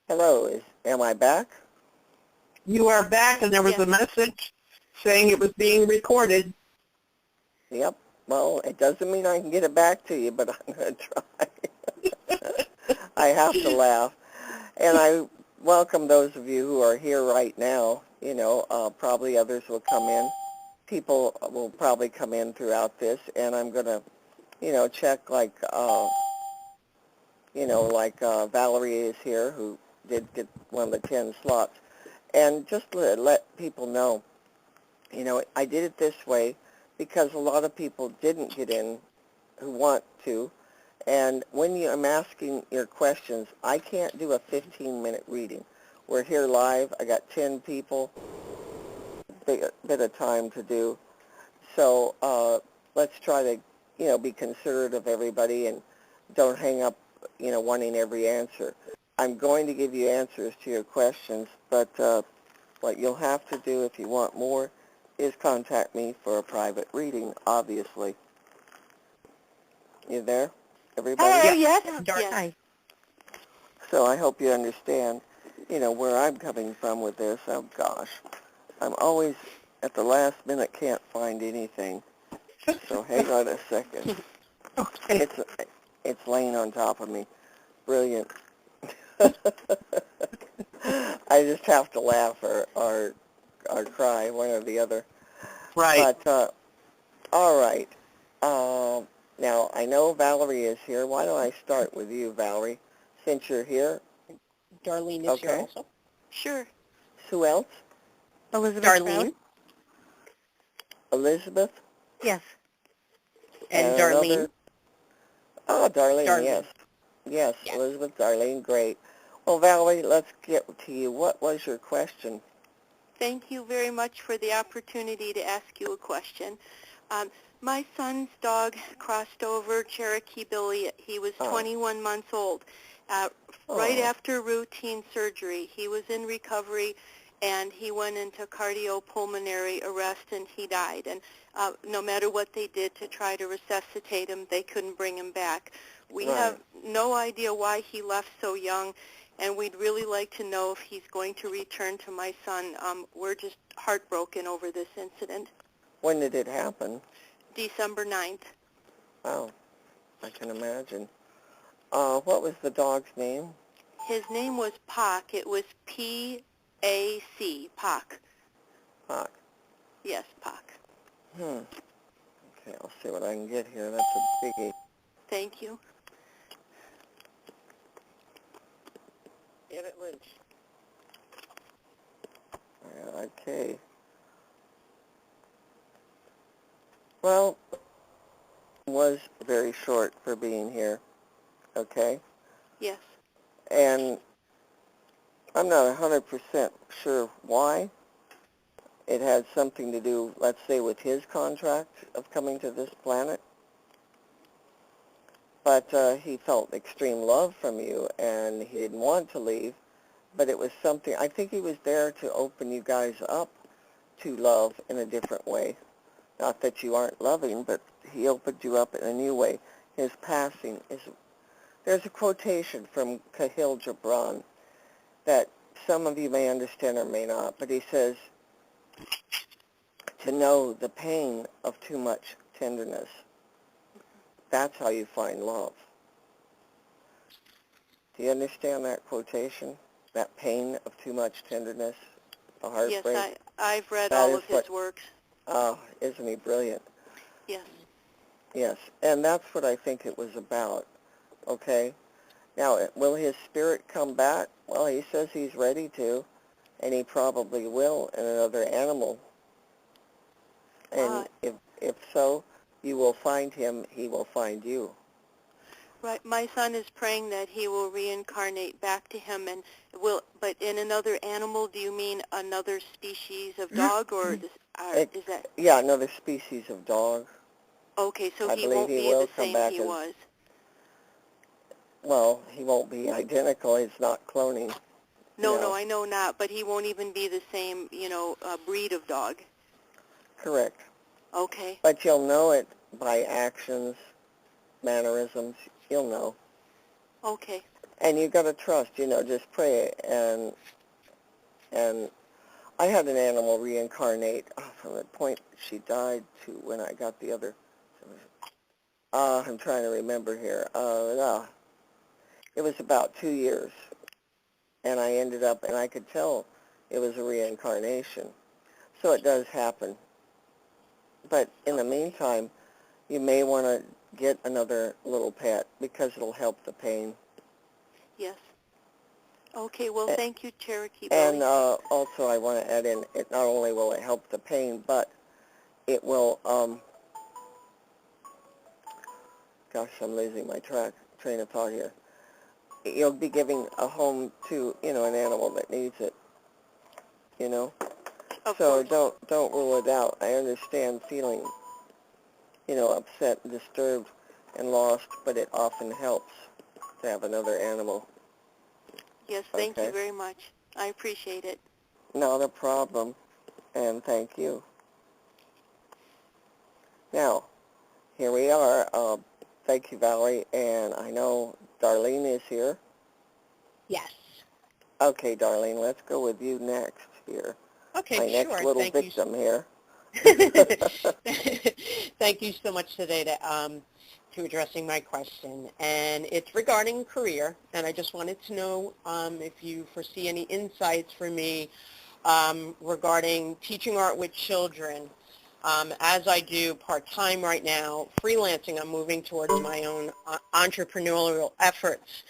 Hello, am I back? You are back, and there was a message saying it was being recorded. Yep. Well, it doesn't mean I can get it back to you, but I'm going to try. I have to laugh. And I welcome those of you who are here right now. Probably others will come in. People will probably come in throughout this, and I'm going to, check like Valerie is here, who did get one of the 10 slots. And just let people know, I did it this way because a lot of people didn't get in who want to. And when I'm asking your questions, I can't do a 15-minute reading. We're here live. I got 10 people, bit of time to do. So let's try to, be considerate of everybody and don't hang up, wanting every answer. I'm going to give you answers to your questions, but what you'll have to do if you want more is contact me for a private reading, obviously. You there, everybody? Hello, yes. Hi. So I hope you understand, where I'm coming from with this. Oh, gosh. I'm always, at the last minute, can't find anything. So hang on a second. Okay. It's laying on top of me. Brilliant. I just have to laugh or cry, one or the other. Right. But, all right. Now, I know Valerie is here. Why don't I start with you, Valerie, since you're here? Darlene is here also. Sure. Who else? Elizabeth Darlene. Brown? Elizabeth? Yes. And another- Darlene. Oh, Darlene, Darlene. yes. Yes, Yes. Elizabeth, Darlene, great. Well, Valerie, let's get to you. What was your question? Thank you very much for the opportunity to ask you a question. My son's dog crossed over Cherokee Billie. He was 21 months old. Right after routine surgery, he was in recovery, and he went into cardiopulmonary arrest, and he died. And no matter what they did to try to resuscitate him, they couldn't bring him back. We have no idea why he left so young, and we'd really like to know if he's going to return to my son. We're just heartbroken over this incident. When did it happen? December 9th. Oh, I can imagine. What was the dog's name? His name was Pac. It was P-A-C, Pac. Pac. Yes, Pac. Okay, I'll see what I can get here. That's a biggie. Thank you. Get it, Lynch. Okay. Well, was very short for being here. Okay? Yes. And I'm not 100% sure why. It had something to do, let's say, with his contract of coming to this planet. But he felt extreme love from you, and he didn't want to leave. But it was something, I think he was there to open you guys up to love in a different way. Not that you aren't loving, but he opened you up in a new way. His passing is, there's a quotation from Khalil Gibran that some of you may understand or may not, but he says, to know the pain of too much tenderness. That's how you find love. Do you understand that quotation? That pain of too much tenderness, a heartbreak? Yes, I've read That all is of his works. Oh, isn't he brilliant? Yes. Yes, and that's what I think it was about, okay? Now, will his spirit come back? Well, he says he's ready to, and he probably will in another animal. And if so, you will find him, he will find you. Right. My son is praying that he will reincarnate back to him, and but in another animal. Do you mean another species of dog, or is that? Yeah, another species of dog. Okay, so he believe won't he be will the come same back he as- was. Well, he won't be identical. It's not cloning. No, I know not, but he won't even be the same, breed of dog. Correct. Okay. But you'll know it by actions, mannerisms. You'll know. Okay. And you got to trust, just pray. And I had an animal reincarnate from the point she died to when I got the other. I'm trying to remember here. It was about 2 years. And I ended up, and I could tell it was a reincarnation. So it does happen. But in the meantime, you may want to get another little pet because it'll help the pain. Yes. Okay, well, thank you, Cherokee And Billie. also I want to add in, it not only will it help the pain, but it will, gosh, I'm losing my train of thought here. You'll be giving a home to, an animal that needs it, Of So course. don't rule it out. I understand feeling, upset, disturbed, and lost, but it often helps to have another animal. Yes, thank Okay. you very much. I appreciate it. Not a problem, and thank you. Now, here we are. Thank you, Valerie, and I know Darlene is here. Yes. Okay, Darlene, let's go with you next here. Okay, My next sure. little Thank victim here. you. Thank you so much today to addressing my question. And it's regarding career, and I just wanted to know if you foresee any insights for me regarding teaching art with children. As I do part-time right now, freelancing, I'm moving towards my own entrepreneurial efforts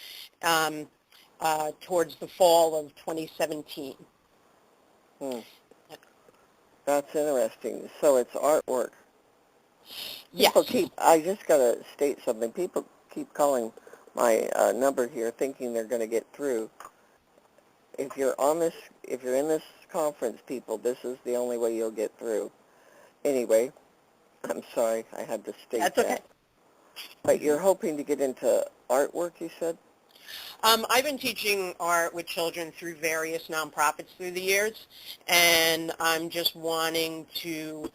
towards the fall of 2017. That's interesting. So it's artwork. Yes. I just got to state something. People keep calling my number here thinking they're going to get through. If you're in this conference, people, this is the only way you'll get through. Anyway, I'm sorry, I had to state That's that. okay. But you're hoping to get into artwork, you said? I've been teaching art with children through various nonprofits through the years, and I'm just wanting to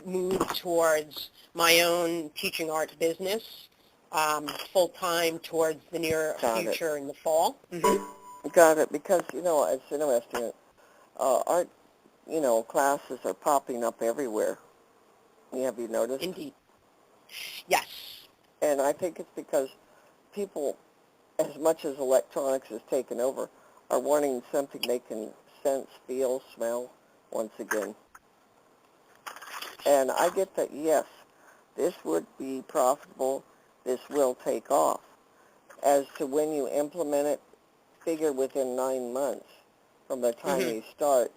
move towards my own teaching art business full-time towards the near future in the fall. Mm-hmm. Got it, because, it's interesting. Art, classes are popping up everywhere. Have you noticed? Indeed. Yes. And I think it's because people, as much as electronics has taken over, are wanting something they can sense, feel, smell once again. And I get that, yes, this would be profitable, this will take off. As to when you implement it, figure within 9 months from the time you start,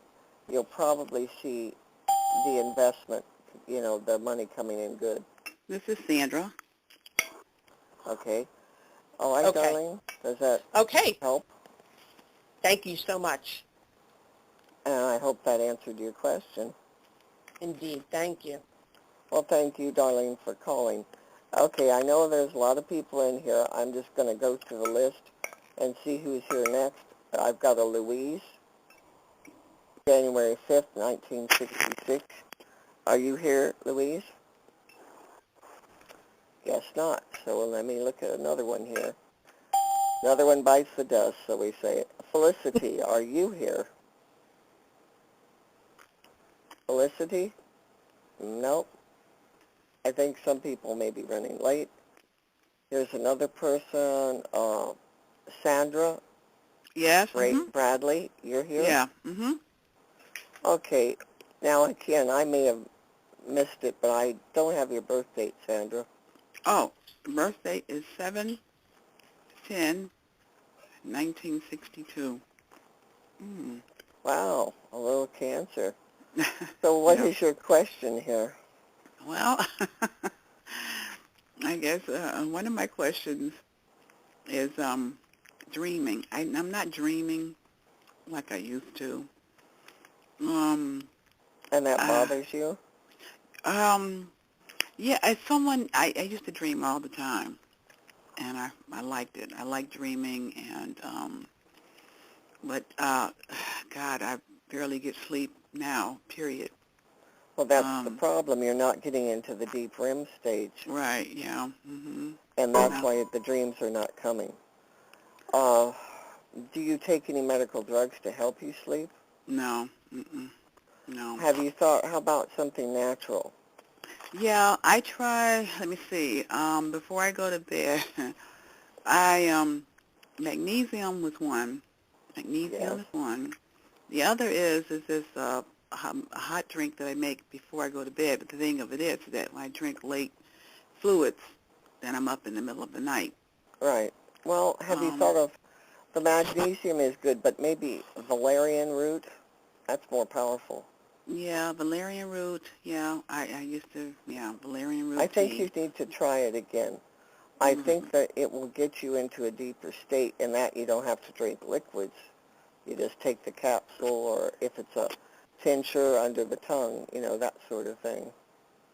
you'll probably see the investment, the money coming in good. This is Sandra. Okay. All right, Okay. Darlene, does that help? Thank you so much. And I hope that answered your question. Indeed. Thank you. Well, thank you, Darlene, for calling. Okay, I know there's a lot of people in here. I'm just going to go through the list and see who's here next. I've got a Louise, January 5th, 1966. Are you here, Louise? Guess not. So let me look at another one here. Another one bites the dust, so we say. Felicity, are you here? Felicity? Nope. I think some people may be running late. Here's another person, Sandra. Yes. Bradley, you're here? Yeah. Okay. Now, again, I may have missed it, but I don't have your birth date, Sandra. Oh, the birth date is 7/10/1962. Wow, a little Cancer. So what is your question here? Well, I guess one of my questions is dreaming. I'm not dreaming like I used to. And that bothers you? Yeah, as someone, I used to dream all the time, and I liked it. I like dreaming, and but God, I barely get sleep now. Period. Well, that's the problem. You're not getting into the deep REM stage. Right. Yeah. And that's why the dreams are not coming. Uh, do you take any medical drugs to help you sleep? No. Mm-mm. No. Have you thought, how about something natural? Yeah, I try, let me see, before I go to bed, magnesium was one. Yes. Magnesium is one. The other is this a hot drink that I make before I go to bed. But the thing of it is that when I drink late fluids, then I'm up in the middle of the night. Right. Well, have you thought of, the magnesium is good, but maybe valerian root? That's more powerful. Yeah, valerian root. Yeah, I used to, yeah, valerian root I think tea. you need to try it again. I think that it will get you into a deeper state, in that you don't have to drink liquids. You just take the capsule, or if it's a tincture under the tongue, that sort of thing.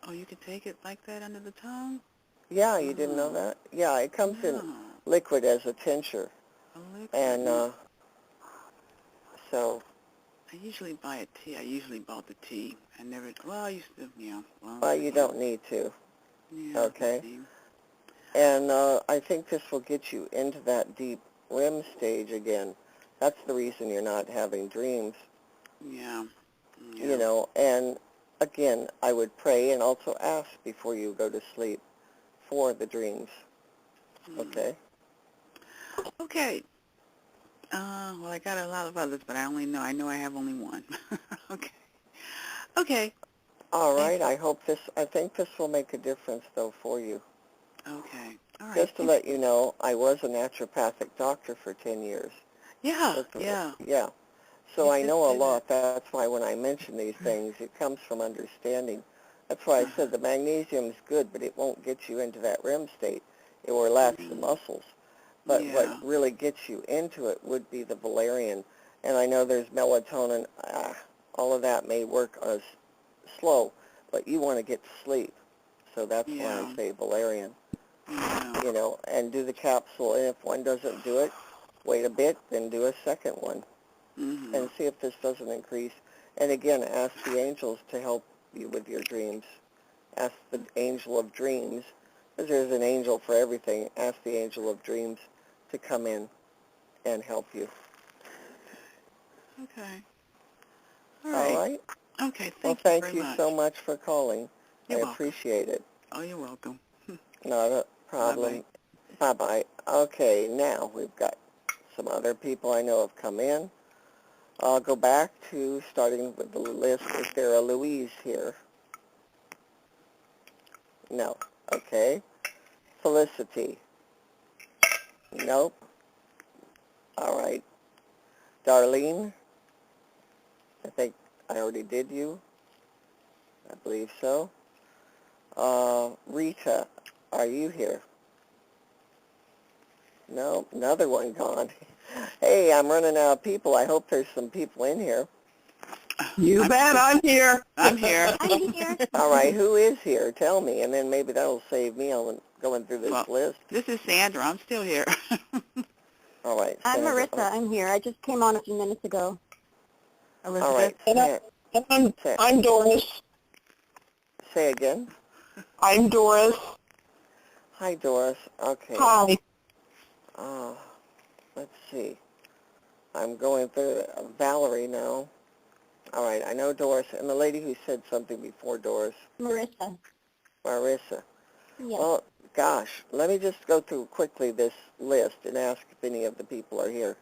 Oh, you could take it like that under the tongue? Yeah, you didn't know Oh, that? Yeah, it comes in no. liquid as a tincture. A liquid. And so, I usually buy a tea. I usually bought the tea. I never, well, I used to, yeah. well, you don't need to, Yeah, okay? tea. And I think this will get you into that deep REM stage again. That's the reason you're not having dreams, Yeah. Yeah. And again, I would pray and also ask before you go to sleep for the dreams, okay? Okay. Well, I got a lot of others, but I know I have only one. Okay. Okay. All Thanks. right, I think this will make a difference, though, for you. Okay. All right. Just to let you know, I was a naturopathic doctor for 10 years. Yeah. Yeah. Yeah. So You I did know a say that. lot. That's why when I mention these things, it comes from understanding. That's why I said the magnesium is good, but it won't get you into that REM state. It will relax the muscles. But what Yeah. really gets you into it would be the valerian. And I know there's melatonin. All of that may work as slow, but you want to get to sleep. So that's why Yeah. I say valerian. Yeah. And do the capsule. And if one doesn't do it, wait a bit, then do a second one Mm-hmm. and see if this doesn't increase. And again, ask the angels to help you with your dreams. Ask the angel of dreams, because there's an angel for everything. Ask the angel of dreams to come in and help you. Okay. All All right. right? Okay. Well, Thank you thank very you much. so much for calling. I You're welcome. appreciate it. Oh, you're welcome. Not a Bye-bye. problem. Bye-bye. Okay, now we've got some other people I know have come in. I'll go back to starting with the list. Is there a Louise here? No. Okay. Felicity? Nope. All right. Darlene? I think I already did you. I believe so. Rita, are you here? No, another one gone. Hey, I'm running out of people. I hope there's some people in here. You bet, I'm here. I'm here. I'm here. All right, who is here? Tell me, and then maybe that'll save me on going through this Well, list. this is Sandra. I'm still here. All right, I'm Sandra. Marissa. I'm here. I just came on a few minutes ago. Elizabeth. All right, I'm Doris. say again. I'm Doris. Hi, Doris. Okay. Hi. Let's see. I'm going through Valerie now. All right, I know Doris, and the lady who said something before Doris, Marissa. Marissa. Yes. Well, gosh, let me just go through quickly this list and ask if any of the people are here.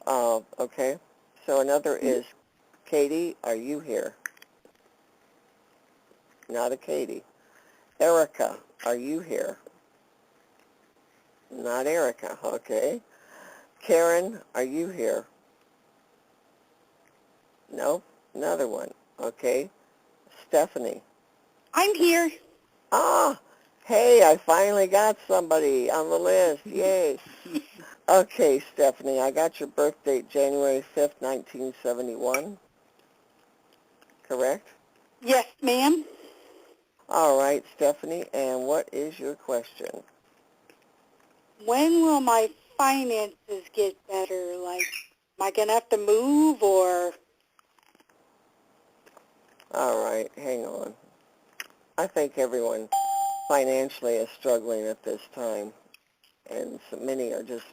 Okay, so another is Katie. Are you here? Not a Katie. Erica, are you here? Not Erica. Okay. Karen, are you here? Nope. Another one. Okay. Stephanie. I'm here. Ah, hey, I finally got somebody on the list. Yay. Okay, Stephanie, I got your birth date January 5th, 1971. Correct? Yes, ma'am. All right, Stephanie, and what is your question? When will my finances get better? Like, am I going to have to move or? All right, hang on. I think everyone financially is struggling at this time, and so many are just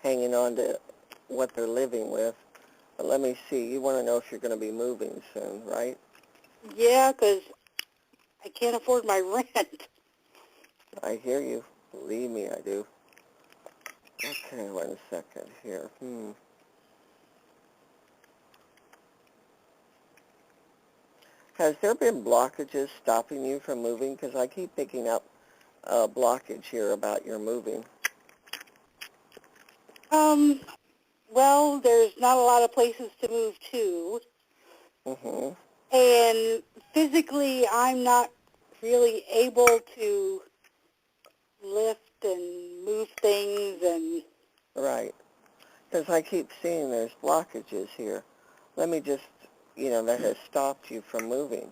hanging on to what they're living with. But let me see. You want to know if you're going to be moving soon, right? Yeah, 'cause I can't afford my rent. I hear you. Believe me, I do. Okay, 1 second here. Has there been blockages stopping you from moving? Because I keep picking up a blockage here about your moving. Well, there's not a lot of places to move to, Mm-hmm. and physically I'm not really able to lift and move things, and Right. Because I keep seeing there's blockages here. Let me just, that has stopped you from moving.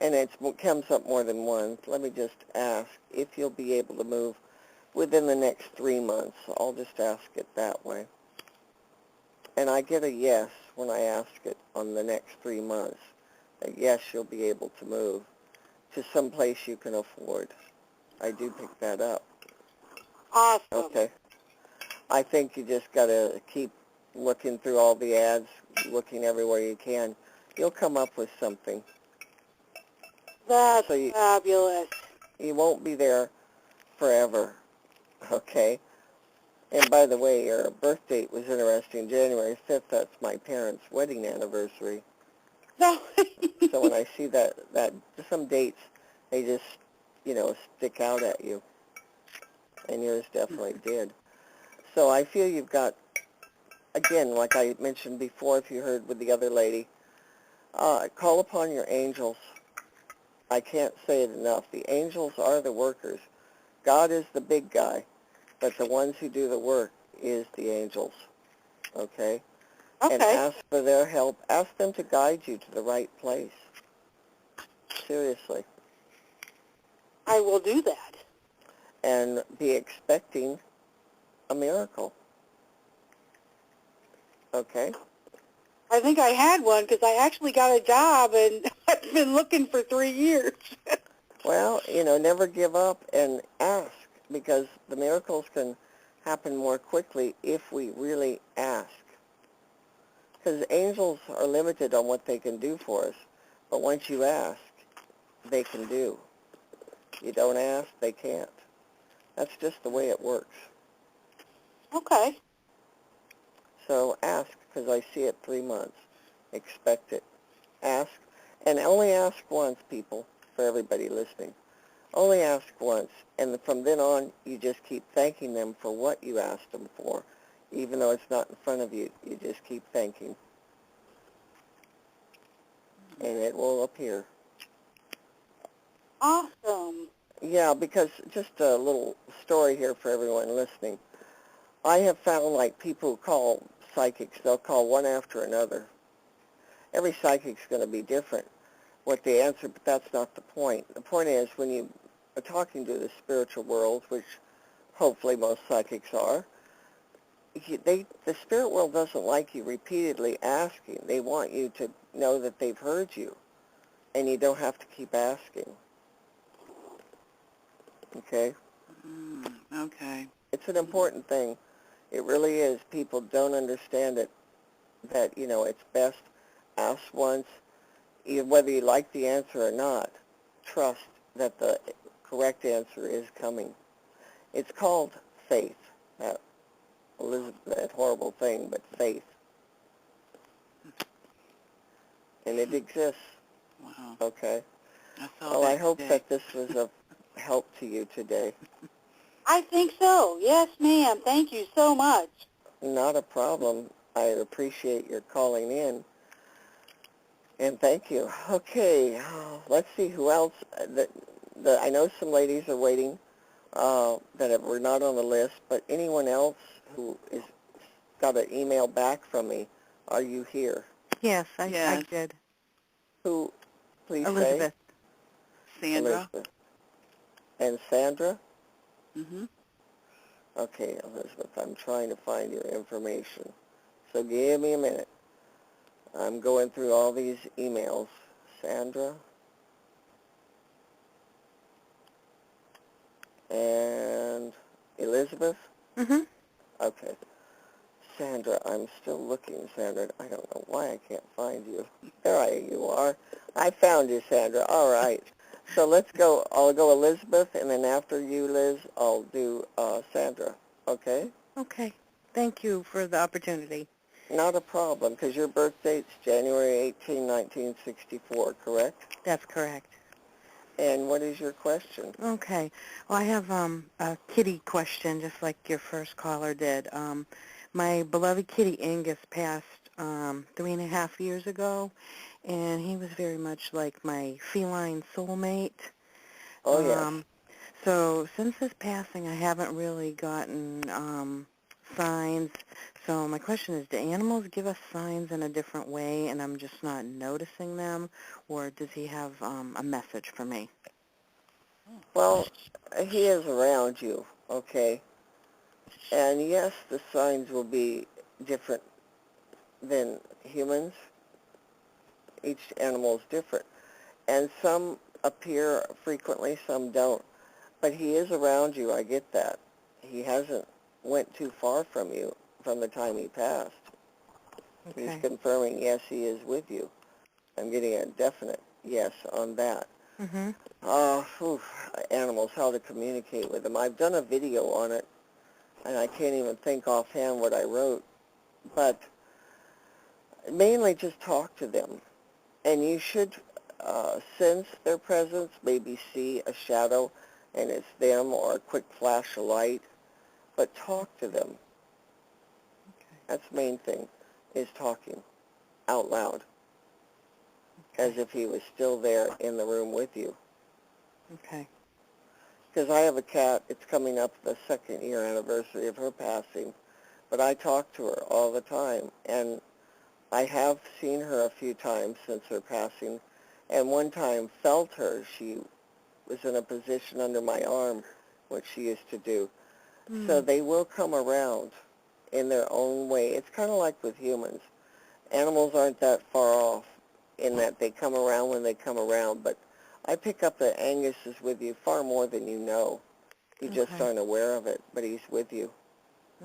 And it comes up more than once. Let me just ask if you'll be able to move within the next 3 months. I'll just ask it that way. And I get a yes when I ask it on the next 3 months. A yes, you'll be able to move to some place you can afford. I do pick that up. awesome. Okay. I think you just got to keep looking through all the ads, looking everywhere you can. You'll come up with something. That's So fabulous. you won't be there forever, okay? And by the way, your birth date was interesting. January 5th, that's my parents' wedding anniversary. No. So when I see that some dates, they just, stick out at you. And yours definitely did. So I feel you've got, again, like I mentioned before, if you heard with the other lady, call upon your angels. I can't say it enough. The angels are the workers. God is the big guy, but the ones who do the work is the angels, okay? And Okay. ask for their help. Ask them to guide you to the right place. Seriously. I will do that. And be expecting a miracle. Okay? I think I had one because I actually got a job, and I've been looking for 3 years. Well, never give up and ask, because the miracles can happen more quickly if we really ask. Because angels are limited on what they can do for us, but once you ask, they can do. You don't ask, they can't. That's just the way it works. Okay. So ask, because I see it 3 months. Expect it. Ask, and only ask once, people, for everybody listening. Only ask once, and from then on, you just keep thanking them for what you asked them for. Even though it's not in front of you, you just keep thanking. And it will appear. Awesome. Yeah, because just a little story here for everyone listening. I have found, like, people who call psychics, they'll call one after another. Every psychic's going to be different, what they answer, but that's not the point. The point is, when you are talking to the spiritual world, which hopefully most psychics are, the spirit world doesn't like you repeatedly asking. They want you to know that they've heard you, and you don't have to keep asking. Okay? Okay. It's an important thing. It really is. People don't understand it, that, it's best ask once, whether you like the answer or not. Trust that the correct answer is coming. It's called faith. That horrible thing, but faith. And it exists, Wow. okay? I saw Well, that I hope today. that this was of help to you today. I think so. Yes, ma'am. Thank you so much. Not a problem. I appreciate your calling in. And thank you. Okay, let's see who else. I know some ladies are waiting were not on the list, but anyone else who is got an email back from me, are you here? Yes, Yes. I did. Who, please Elizabeth. say? Sandra? Elizabeth. And Sandra? Mm-hmm. Okay, Elizabeth, I'm trying to find your information. So give me a minute. I'm going through all these emails. Sandra? And Elizabeth? Mm-hmm. Okay. Sandra, I'm still looking, Sandra. I don't know why I can't find you. There you are. I found you, Sandra. All right. So let's go. I'll go Elizabeth, and then after you, Liz, I'll do Sandra. Okay? Okay. Thank you for the opportunity. Not a problem, because your birth date's January 18, 1964, correct? That's correct. And what is your question? Okay. Well, I have a kitty question, just like your first caller did. My beloved kitty Angus passed 3.5 years ago, and he was very much like my feline soulmate. Oh, yes. So since his passing, I haven't really gotten signs. So my question is, do animals give us signs in a different way, and I'm just not noticing them, or does he have a message for me? Well, he is around you, okay? And yes, the signs will be different than humans. Each animal is different. And some appear frequently, some don't. But he is around you, I get that. He hasn't went too far from you from the time he passed. Okay. He's confirming, yes, he is with you. I'm getting a definite yes on that. Mm-hmm. Animals, how to communicate with them. I've done a video on it, and I can't even think offhand what I wrote. But mainly just talk to them. And you should sense their presence, maybe see a shadow, and it's them, or a quick flash of light. But talk to them. Okay. That's the main thing, is talking out loud, as if he was still there in the room with you. Okay. Because I have a cat, it's coming up the 2nd year anniversary of her passing, but I talk to her all the time, and I have seen her a few times since her passing, and one time felt her. She was in a position under my arm, which she used to do. So they will come around in their own way. It's kind of like with humans. Animals aren't that far off in that they come around when they come around, but I pick up that Angus is with you far more than you know. You just aren't aware of it, but he's with you.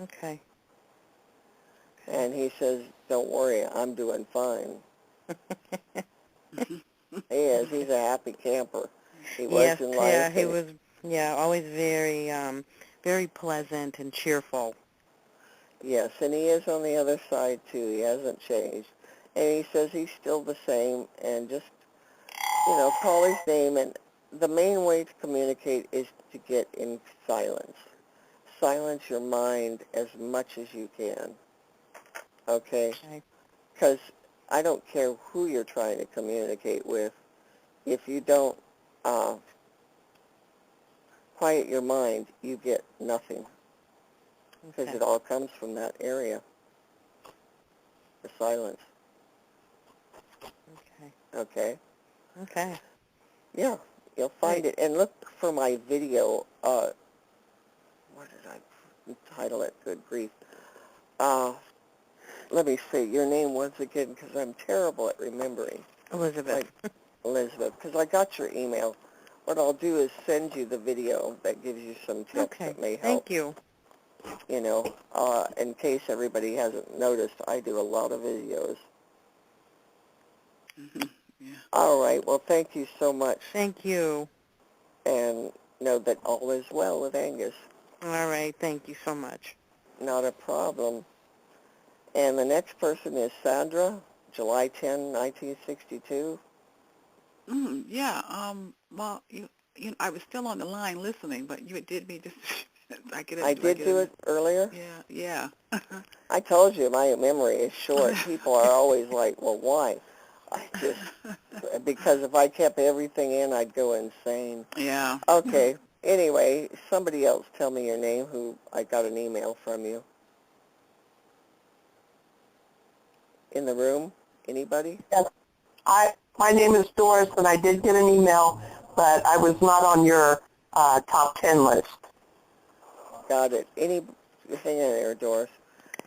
Okay. And he says, don't worry, I'm doing fine. He is. He's a happy camper. He was in life. Yeah, he was, always very, very pleasant and cheerful. Yes, and he is on the other side, too. He hasn't changed. And he says he's still the same, and just, call his name. And the main way to communicate is to get in silence. Silence your mind as much as you can, okay? Because I don't care who you're trying to communicate with. If you don't quiet your mind, you get nothing, because it all comes from that area, the silence. Okay? Okay. Yeah, you'll find it. And look for my video. What did I title it? Good grief. Let me see. Your name once again, because I'm terrible at remembering. Elizabeth. Elizabeth, because I got your email. What I'll do is send you the video that gives you some tips that may help. Thank you. In case everybody hasn't noticed, I do a lot of videos. Yeah. All right. Well, thank you so much. Thank you. And know that all is well with Angus. All right. Thank you so much. Not a problem. And the next person is Sandra, July 10, 1962. Yeah. Well, I was still on the line listening, but you did me just. I did do it earlier? Yeah. I told you my memory is short. People are always like, well, why? Because if I kept everything in, I'd go insane. Yeah. Okay. Anyway, somebody else tell me your name who I got an email from you. In the room? Anybody? Yes. My name is Doris, and I did get an email, but I was not on your top 10 list. Got it. Hang in there, Doris.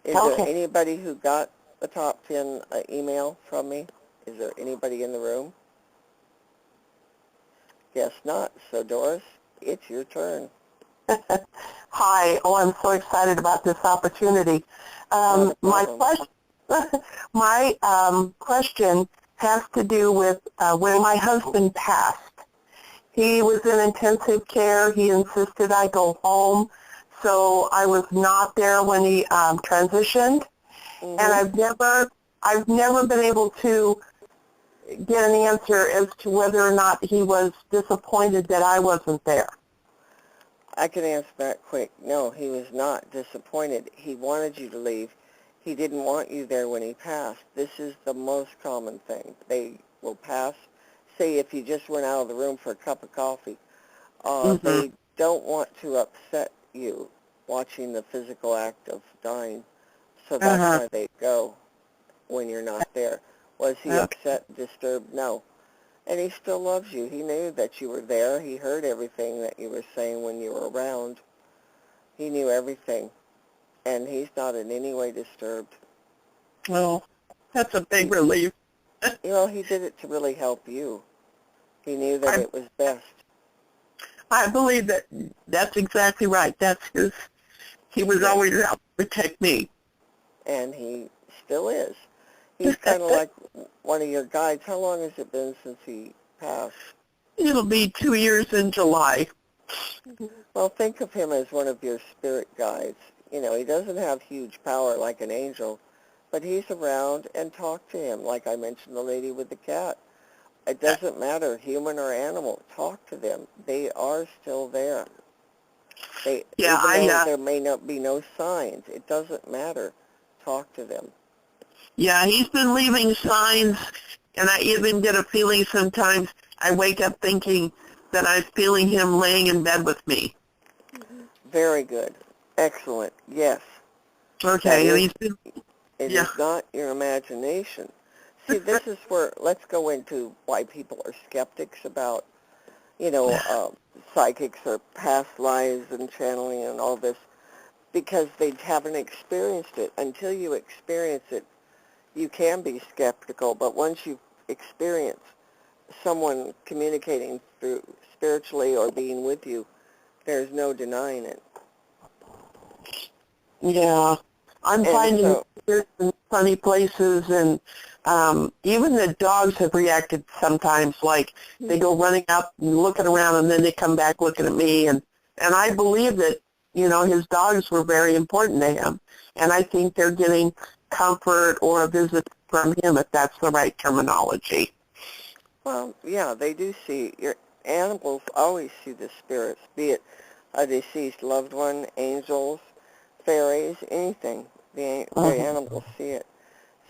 Is Okay. there anybody who got the top 10 email from me? Is there anybody in the room? Guess not. So, Doris, it's your turn. Hi. Oh, I'm so excited about this opportunity. My question, question has to do with when my husband passed. He was in intensive care. He insisted I go home, so I was not there when he transitioned, and I've never been able to get an answer as to whether or not he was disappointed that I wasn't there. I can answer that quick. No, he was not disappointed. He wanted you to leave. He didn't want you there when he passed. This is the most common thing. They will pass. Say if you just went out of the room for a cup of coffee, they don't want to upset you watching the physical act of dying. So that's why they go when you're not there. Was he upset, disturbed? No. And he still loves you. He knew that you were there. He heard everything that you were saying when you were around. He knew everything. And he's not in any way disturbed. Well, that's a big relief. You know, he did it to really help you. He knew that it was best. I believe that that's exactly right. That's his. He was always out to protect me. And he still is. He's kind of like one of your guides. How long has it been since he passed? It'll be 2 years in July. Well, think of him as one of your spirit guides. You know, he doesn't have huge power like an angel, but he's around, and talk to him. Like I mentioned, the lady with the cat. It doesn't matter, human or animal. Talk to them. They are still there. Even though there may not be no signs, it doesn't matter. Talk to them. Yeah, he's been leaving signs, and I even get a feeling sometimes I wake up thinking that I'm feeling him laying in bed with me. Very good. Excellent. Yes. Okay, and he's been... It is not your imagination. See, this is where, let's go into why people are skeptics about, you know, psychics or past lives and channeling and all this, because they haven't experienced it. Until you experience it, you can be skeptical, but once you experience someone communicating through spiritually or being with you, there's no denying it. Yeah, I'm finding spirits in funny places, and even the dogs have reacted sometimes, like they go running up and looking around, and then they come back looking at me, and I believe that, you know, his dogs were very important to him, and I think they're getting comfort or a visit from him, if that's the right terminology. Well, yeah, they do see. Your animals always see the spirits, be it a deceased loved one, angels, fairies, anything. The animals see it.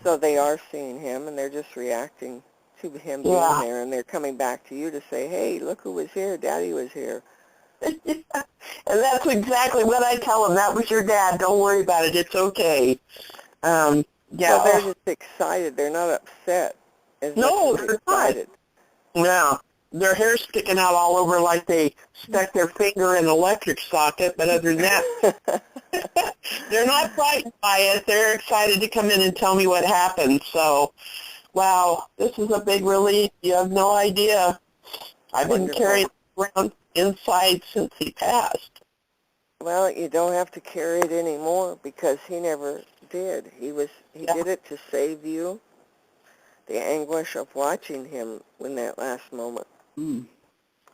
So they are seeing him, and they're just reacting to him being there, and they're coming back to you to say, hey, look who was here. Daddy was here. And that's exactly what I tell them. That was your dad. Don't worry about it. It's okay. Well, they're just excited. They're not upset. No, they're excited. Yeah. Their hair's sticking out all over like they stuck their finger in an electric socket, but other than that, they're not frightened by it. They're excited to come in and tell me what happened. So, wow, this is a big relief. You have no idea. I've been carrying around inside since he passed. Well, you don't have to carry it anymore because he never did. He did it to save you the anguish of watching him in that last moment. You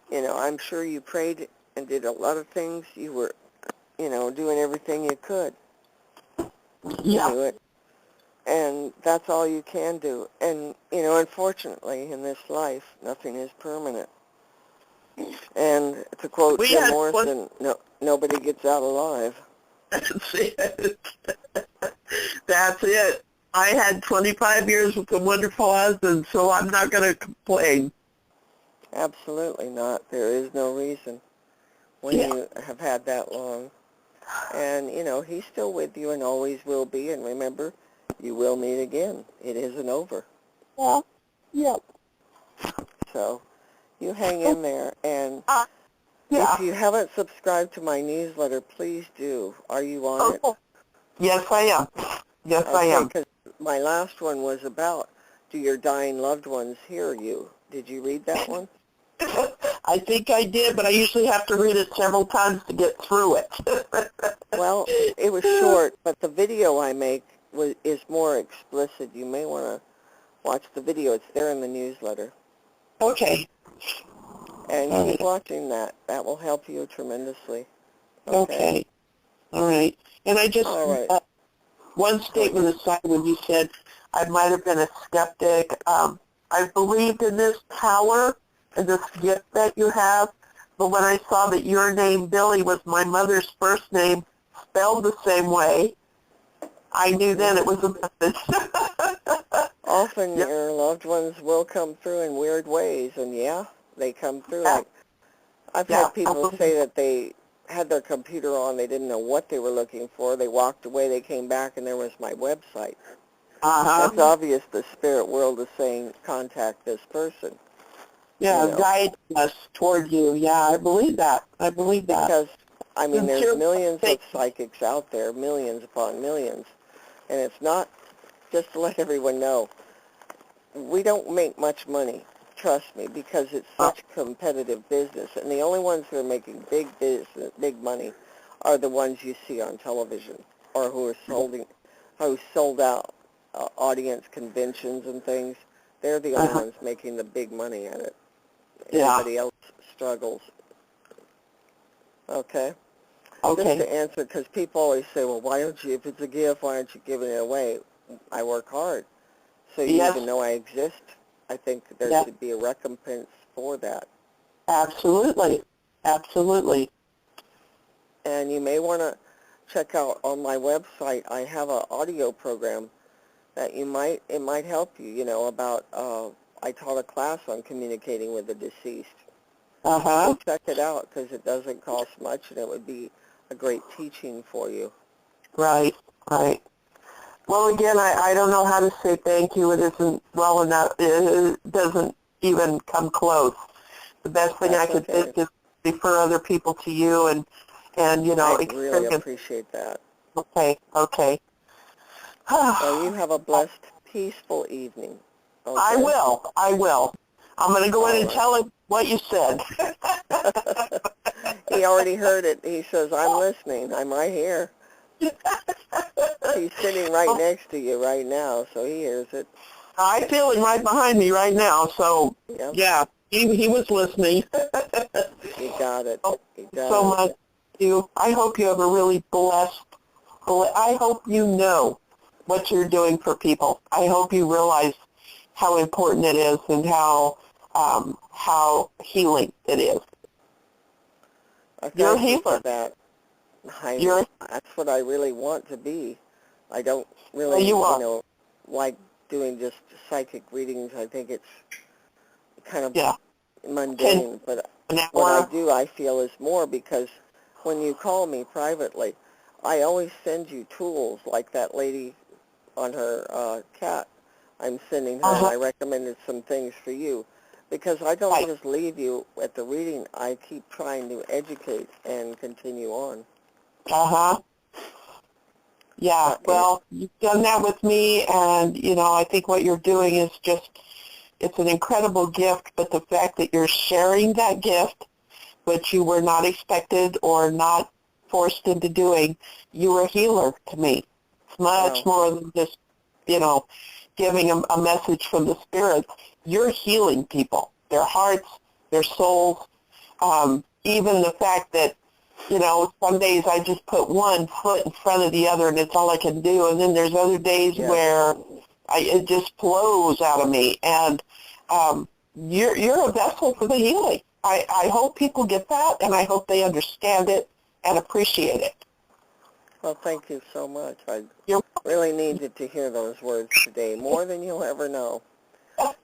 know, I'm sure you prayed and did a lot of things. You were, you know, doing everything you could. Yeah. Do it. And that's all you can do. And, you know, unfortunately, in this life, nothing is permanent. And to quote Jim Morrison, nobody gets out alive. That's it. That's it. I had 25 years with a wonderful husband, so I'm not going to complain. Absolutely not. There is no reason when you have had that long. And, you know, he's still with you and always will be. And remember, you will meet again. It isn't over. Yeah. Yep. So you hang in there. And if you haven't subscribed to my newsletter, please do. Are you on it? Yes, I am. Yes, I am. Because my last one was about, do your dying loved ones hear you? Did you read that one? I think I did, but I usually have to read it several times to get through it. Well, it was short, but the video I make is more explicit. You may want to watch the video. It's there in the newsletter. Okay. And All keep right. watching that. That will help you tremendously. Okay. All right. And I just, All right. one statement aside when you said I might have been a skeptic, I believed in this power and this gift that you have, but when I saw that your name, Billie, was my mother's first name, spelled the same way, I knew then it was a message. Often Yep. your loved ones will come through in weird ways, and yeah, they come through. Yeah. Like I've Yeah, had people say that they had their computer on, they didn't know what they were looking for, they walked away, they came back, and there was my website. That's obvious the spirit world is saying, contact this person. Yeah, You know. guide us toward you. Yeah, I believe that. I believe that. Because, I mean, there's Sincere millions of faith. psychics out there, millions upon millions, and it's not, just to let everyone know, we don't make much money, trust me, because it's such competitive business, and the only ones who are making big business, big money are the ones you see on television, or who sold out audience conventions and things. They're the only ones making the big money at it. Yeah. Everybody else struggles. Okay? Okay. Just to answer, because people always say, well, why don't you, if it's a gift, why aren't you giving it away? I work hard. So you Yes. even know I exist. I think there Yes. should be a recompense for that. Absolutely. Absolutely. And you may want to check out on my website, I have an audio program that it might help you, you know, about, I taught a class on communicating with the deceased. Uh-huh. So check it out because it doesn't cost much and it would be a great teaching for you. Right. Right. Well, again, I don't know how to say thank you. It isn't well enough. It doesn't even come close. The best thing That's I could okay. think is refer other people to you and you know, I really experience. appreciate that. Okay. Okay. Well, you have a blessed, peaceful evening. Okay? I will. I will. I'm going to go in and tell him what you said. He already heard it. He says, I'm listening. I'm right here. He's sitting right next to you right now, so he hears it. I feel him right behind me right now, so Yep. yeah, he was listening. You got it. You got so it. much. I hope you have a really blessed, I hope you know what you're doing for people. I hope you realize how important it is and how healing it is. You're a Thank you healer. for that. You're That's what I really want to be. I don't really, well, you are. like doing just psychic readings. I think it's kind of Yeah. mundane, but what I do, I feel, is more because when you call me privately, I always send you tools like that lady on her cat. I'm sending her, and I recommended some things for you because I don't just leave you at the reading. I keep trying to educate and continue on. Uh-huh. Yeah, well, you've done that with me, and, you know, I think what you're doing is just, it's an incredible gift, but the fact that you're sharing that gift, which you were not expected or not forced into doing, you were a healer to me. It's much more than just, you know, giving a message from the spirits. You're healing people, their hearts, their souls, even the fact that, you know, some days I just put one foot in front of the other and it's all I can do. And then there's other days where it just flows out of me. And you're a vessel for the healing. I hope people get that, and I hope they understand it and appreciate it. Well, thank you so much. I really needed to hear those words today, more than you'll ever know.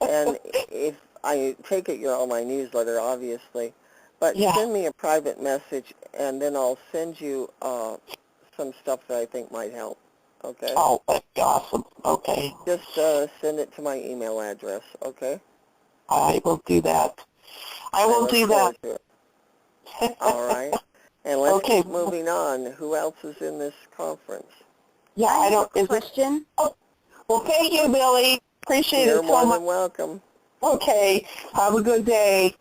And if I take it you're on my newsletter, obviously, but send me a private message, and then I'll send you some stuff that I think might help, okay? Oh, that's awesome. Okay. Just send it to my email address, okay? I will do that. I will do that. All right. And let's keep moving on. Who else is in this conference? Yeah, I don't. Is question? Oh, well, thank you, Billie. Appreciate You're it so more much. than welcome. Okay. Have a good day.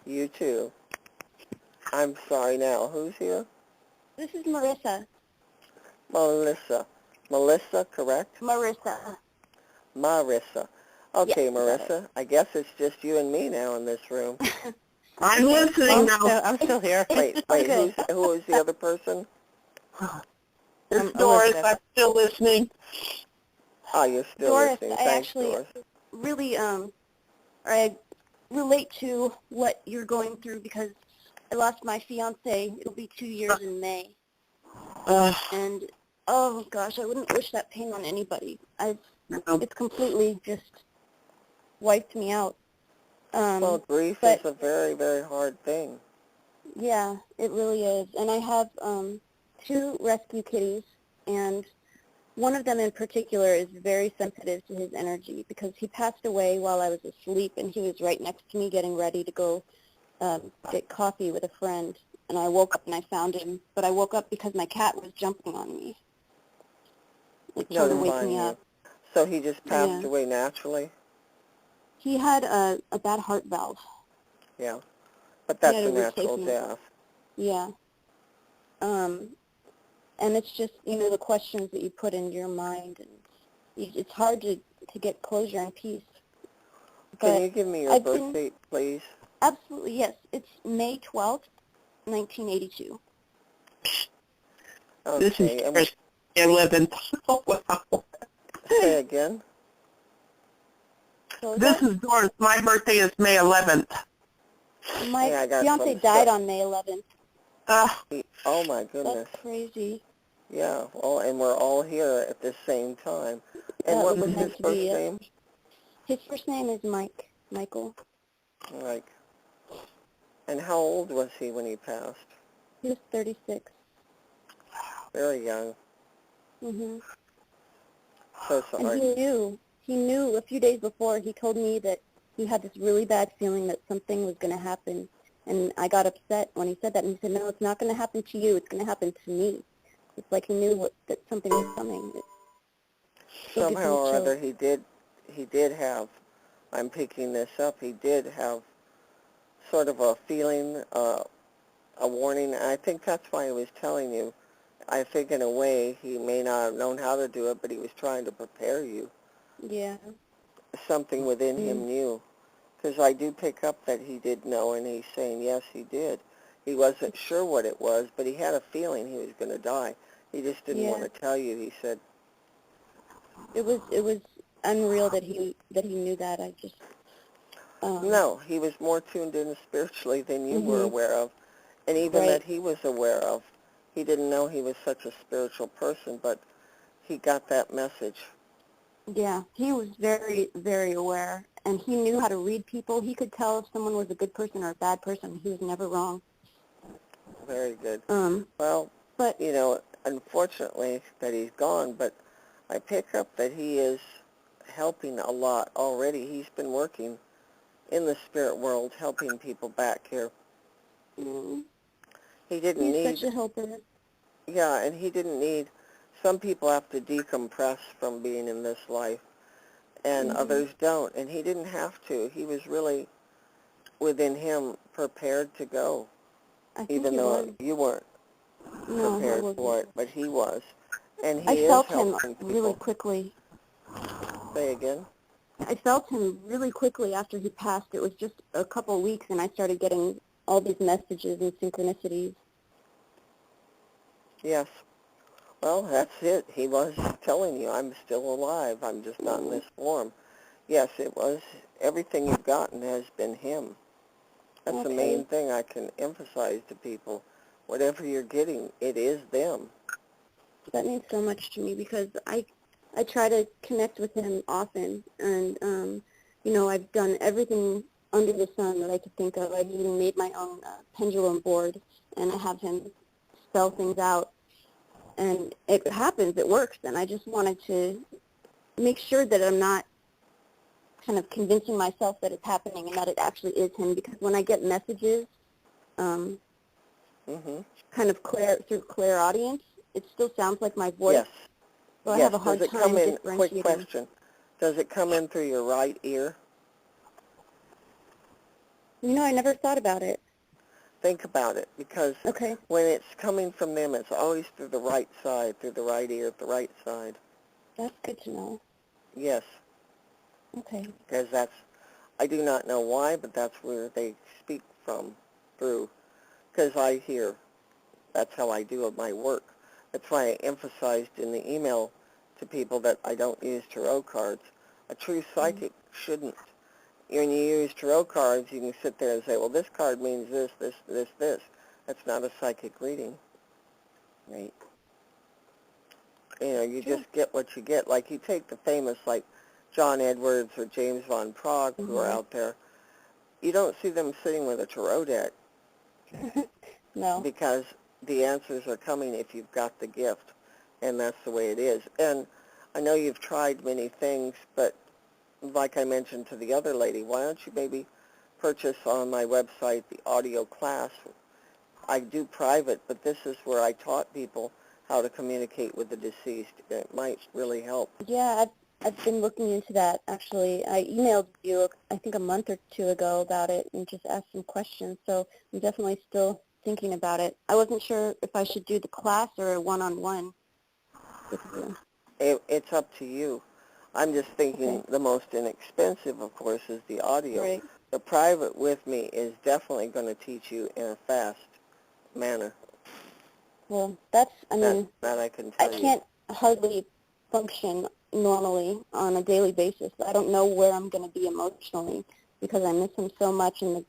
You too. I'm sorry now. Who's here? This is Marissa. Melissa. Melissa, correct? Marissa. Marissa. Okay, Yes, you got it. Marissa, I guess it's just you and me now in this room. I'm listening now. I'm still here. Wait, who is the other person? It's Doris. Elizabeth. I'm still listening. Oh, you're still Doris, listening. I Thanks, actually Doris. really I relate to what you're going through because I lost my fiance. It'll be 2 years in May. And oh gosh, I wouldn't wish that pain on anybody. It's completely just wiped me out. Well, grief is a very, very hard thing. Yeah, it really is. And I have 2 rescue kitties, and one of them in particular is very sensitive to his energy because he passed away while I was asleep, and he was right next to me getting ready to go get coffee with a friend. And I woke up and I found him, but I woke up because my cat was jumping on me. It tried to wake me up. So he just passed away naturally? He had a bad heart valve. Yeah. But that's He a had natural replacement. death. Yeah. And it's just, the questions that you put into your mind, and it's hard to get closure and peace. Can you give me your birth date, please? Absolutely, yes. It's May 12th, 1982. This Okay. is 11th. Oh, wow. Say again? So This is Doris. My birthday is May 11th. my Yeah, I got fiance some died stuff. on May 11th. Oh, my goodness. That's crazy. Yeah, well, and we're all here at the same time. And That what was was meant his to first be, name? His first name is Michael. Like, and how old was he when he passed? He was 36. Very young. Mm-hmm. So And sorry. he knew a few days before. He told me that he had this really bad feeling that something was going to happen. And I got upset when he said that. And he said, no, it's not going to happen to you. It's going to happen to me. It's like he knew that something was coming. Somehow or other he did have, I'm picking this up, he did have sort of a feeling, a warning. And I think that's why he was telling you. I think in a way he may not have known how to do it, but he was trying to prepare you. Yeah. Something within him knew. Because I do pick up that he did know, and he's saying, yes, he did. He wasn't sure what it was, but he had a feeling he was going to die. He just didn't want to tell you. He said, It was unreal that he knew that. I just no, he was more tuned in spiritually than you were aware of, and even that he was aware of. He didn't know he was such a spiritual person, but he got that message. Yeah, he was very, very aware, and he knew how to read people. He could tell if someone was a good person or a bad person. He was never wrong. Very good. But Unfortunately that he's gone, but I pick up that he is helping a lot already. He's been working in the spirit world, helping people back here. He didn't need... He's such a helper. Yeah, and he didn't need... Some people have to decompress from being in this life, and others don't, and he didn't have to. He was really, within him, prepared to go, even though you weren't prepared for it, but he was. And he I felt is him helping people. really quickly. Say again? I felt him really quickly after he passed. It was just a couple of weeks, and I started getting all these messages and synchronicities. Yes. Well, that's it. He was telling you, I'm still alive. I'm just not in this form. Yes, it was. Everything you've gotten has been him. That's the main thing I can emphasize to people. Whatever you're getting, it is them. That means so much to me because I try to connect with him often, and I've done everything under the sun that I could think of. I've even made my own pendulum board, and I have him spell things out, and it happens, it works, and I just wanted to make sure that I'm not kind of convincing myself that it's happening and that it actually is him, because when I get messages kind of through clairaudience, it still sounds like my voice. Yes. So I have a hard Does it time come in, differentiating. quick question, does it come in through your right ear? I never thought about it. Think about it, because Okay. when it's coming from them, it's always through the right side, through the right ear, the right side. That's good to know. Yes, Okay. because I do not know why, but that's where they speak from, through, because I hear. That's how I do my work. That's why I emphasized in the email to people that I don't use tarot cards. A true psychic shouldn't. When you use tarot cards, you can sit there and say, well, this card means this, this, this, this. That's not a psychic reading. Right. You just get what you get. Like you take the famous, like John Edwards or James Von Prague, who are out there. You don't see them sitting with a tarot deck. No. Because the answers are coming if you've got the gift, and that's the way it is. And I know you've tried many things, but like I mentioned to the other lady, why don't you maybe purchase on my website the audio class? I do private, but this is where I taught people how to communicate with the deceased. It might really help. Yeah, I've been looking into that, actually. I emailed you, I think, a month or two ago about it and just asked some questions, so I'm definitely still thinking about it. I wasn't sure if I should do the class or a one-on-one with you. It's up to you. I'm just thinking the most inexpensive, of course, is the audio. Right. The private with me is definitely going to teach you in a fast manner. Well, that's, I mean, that I can I tell you. can't hardly function normally on a daily basis. I don't know where I'm going to be emotionally because I miss him so much, and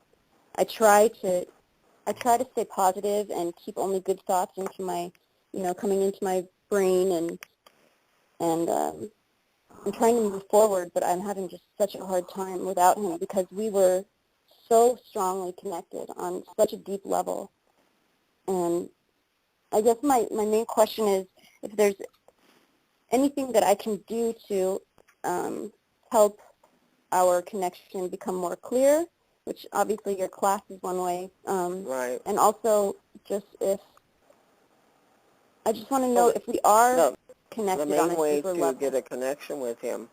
I try to stay positive and keep only good thoughts into my, coming into my brain, and I'm trying to move forward, but I'm having just such a hard time without him because we were so strongly connected on such a deep level. And I guess my main question is if there's anything that I can do to help our connection become more clear, which obviously your class is one way. Right. And also just I just want to know if we are connected the on main a way deeper to level. get a connection with him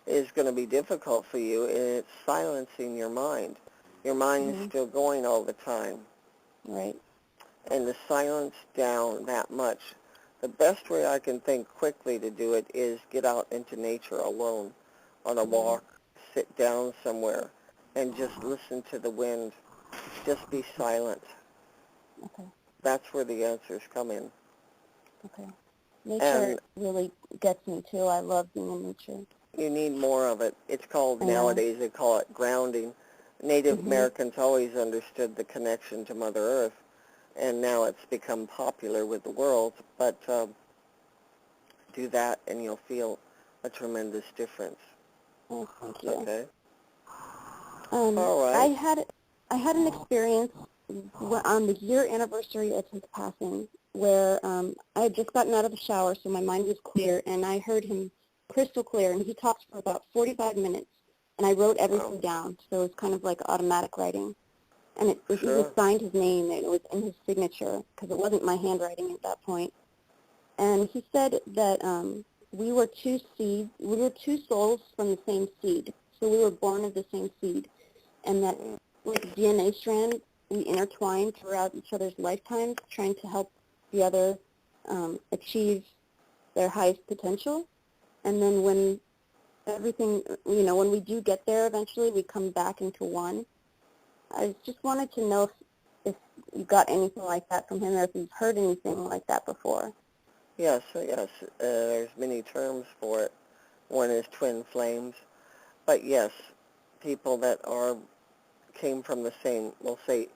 is going to be difficult for you, and it's silencing your mind. Your mind is still going all the time. Right. And to silence down that much, the best way I can think quickly to do it is get out into nature alone, on a walk, sit down somewhere, and just listen to the wind. Just be silent. Okay. That's where the answers come in. Okay. Nature really gets me, too. I love being in nature. You need more of it. It's called, nowadays, they call it grounding. Native Americans always understood the connection to Mother Earth, and now it's become popular with the world. But do that, and you'll feel a tremendous difference. Oh, thank you. Okay? All right. I had an experience on the year anniversary of his passing where I had just gotten out of the shower, so my mind was clear, and I heard him crystal clear, and he talked for about 45 minutes, and I wrote everything down, so it was kind of like automatic writing. And he had signed his name, and it was in his signature, because it wasn't my handwriting at that point. And he said that we were two souls from the same seed, so we were born of the same seed, and that like a DNA strand, we intertwine throughout each other's lifetimes, trying to help the other achieve their highest potential. And then when everything, when we do get there eventually, we come back into one. I just wanted to know if you got anything like that from him, or if you've heard anything like that before. Yes. There's many terms for it. One is twin flames. But yes, people that came from the same, we'll say,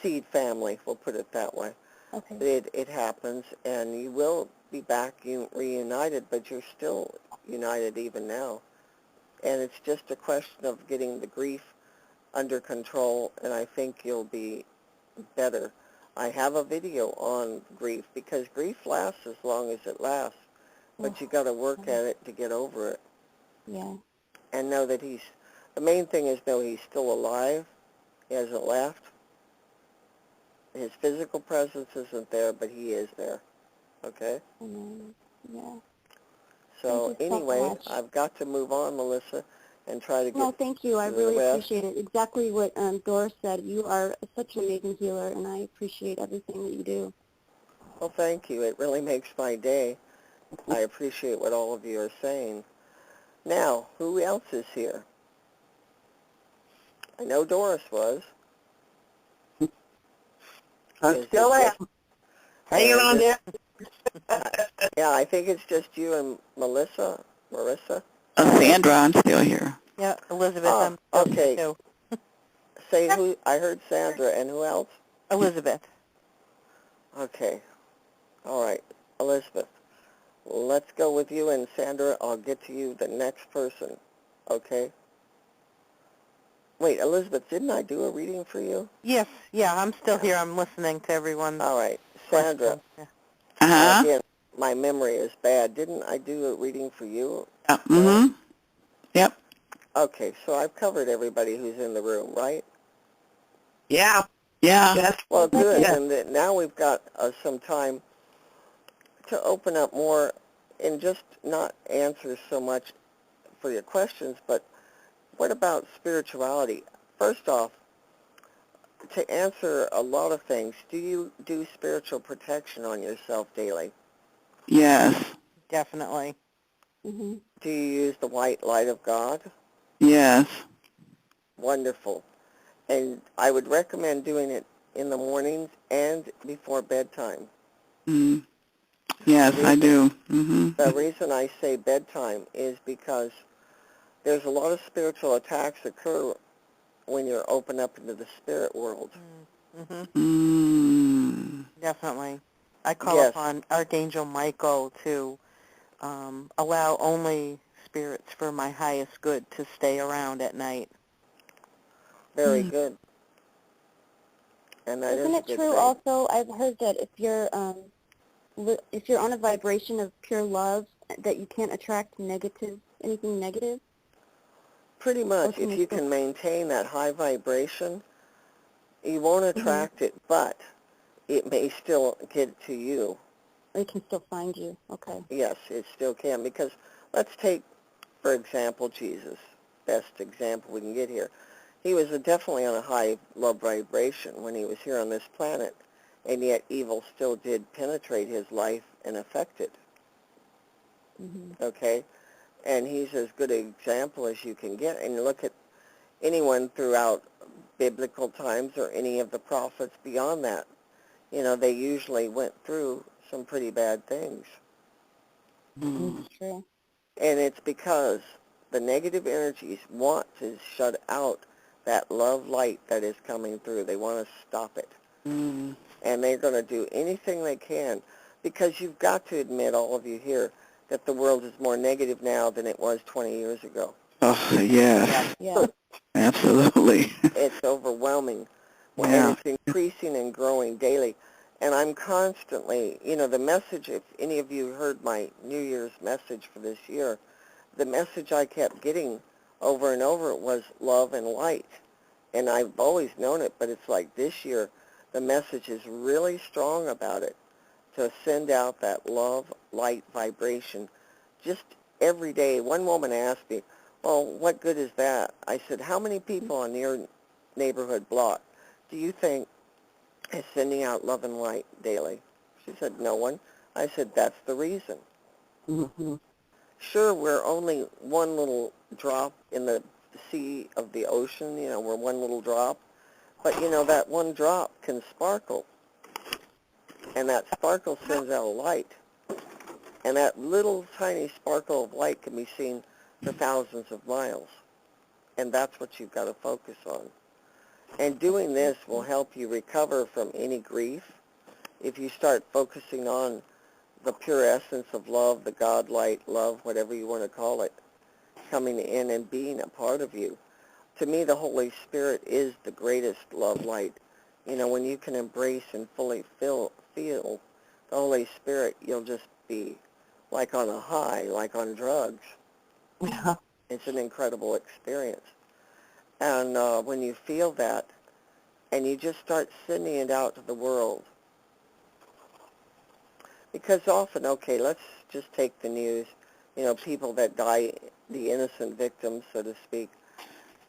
seed family, we'll put it that way. Okay. It happens, and you will be back reunited, but you're still united even now. And it's just a question of getting the grief under control, and I think you'll be better. I have a video on grief, because grief lasts as long as it lasts, but you got to work at it to get over it. Yeah. And know that the main thing is know he's still alive. He hasn't left. His physical presence isn't there, but he is there. Okay? Yeah. So Thank you so anyway, much. I've got to move on, Melissa. and try to No, get thank you. I the really rest. appreciate it. Exactly what Doris said. You are such an amazing healer, and I appreciate everything that you do. Well, thank you. It really makes my day. I appreciate what all of you are saying. Now, who else is here? I know Doris was. I'm Is still it am. just- Hanging and on this- there. Yeah, I think it's just you and Marissa. Sandra, I'm still here. Yeah, Elizabeth, Ah, I'm still okay. here too. Say who? I heard Sandra, and who else? Elizabeth. Okay. All right, Elizabeth. Let's go with you, and Sandra, I'll get to you, the next person. Okay? Wait, Elizabeth, didn't I do a reading for you? Yes, yeah, I'm still here. I'm listening to everyone's All right, Sandra. questions. Yeah. Uh-huh. Again, my memory is bad. Didn't I do a reading for you? Mm-hmm. Yep. Okay, so I've covered everybody who's in the room, right? Yeah. Yeah. Yes. Well, good. Yeah. And now we've got some time to open up more and just not answer so much for your questions, but what about spirituality? First off, to answer a lot of things, do you do spiritual protection on yourself daily? Yes. Definitely. Mm-hmm. Do you use the white light of God? Yes. Wonderful. And I would recommend doing it in the mornings and before bedtime. Mm-hmm. Yes, I do. Mm-hmm. The reason I say bedtime is because there's a lot of spiritual attacks occur when you're open up into the spirit world. Mm-hmm. Mm. Definitely. I call Yes. upon Archangel Michael to allow only spirits for my highest good to stay around at night. Very good. And that Isn't is a it good true thing. also, I've heard that if you're on a vibration of pure love, that you can't attract anything negative? Pretty much. can If you you still- can maintain that high vibration, you won't attract it, but it may still get to you. Or it can still find you. Okay. Yes, it still can. Because let's take, for example, Jesus. Best example we can get here. He was definitely on a high love vibration when he was here on this planet, and yet evil still did penetrate his life and affect it. Mm-hmm. Okay? And he's as good an example as you can get. And look at anyone throughout biblical times or any of the prophets beyond that. You know, they usually went through some pretty bad things. Mm. That's true. And it's because the negative energies want to shut out that love light that is coming through. They want to stop it. Mm. And they're going to do anything they can, because you've got to admit, all of you here, that the world is more negative now than it was 20 years ago. Oh, yes. Yeah. Absolutely. It's overwhelming, and Yeah. it's increasing and growing daily. And I'm constantly, the message, if any of you heard my New Year's message for this year, the message I kept getting over and over was love and light. And I've always known it, but it's like this year, the message is really strong about it, to send out that love, light vibration just every day. One woman asked me, well, what good is that? I said, how many people on your neighborhood block do you think is sending out love and light daily? She said, no one. I said, that's the reason. Mm-hmm. Sure, we're only one little drop in the sea of the ocean, we're one little drop, but that one drop can sparkle, and that sparkle sends out a light, and that little tiny sparkle of light can be seen for thousands of miles, and that's what you've got to focus on. And doing this will help you recover from any grief if you start focusing on the pure essence of love, the God light, love, whatever you want to call it, coming in and being a part of you. To me, the Holy Spirit is the greatest love light. When you can embrace and fully feel the Holy Spirit, you'll just be like on a high, like on drugs. Yeah. It's an incredible experience. And when you feel that, and you just start sending it out to the world, because often, okay, let's just take the news, people that die the innocent victims, so to speak.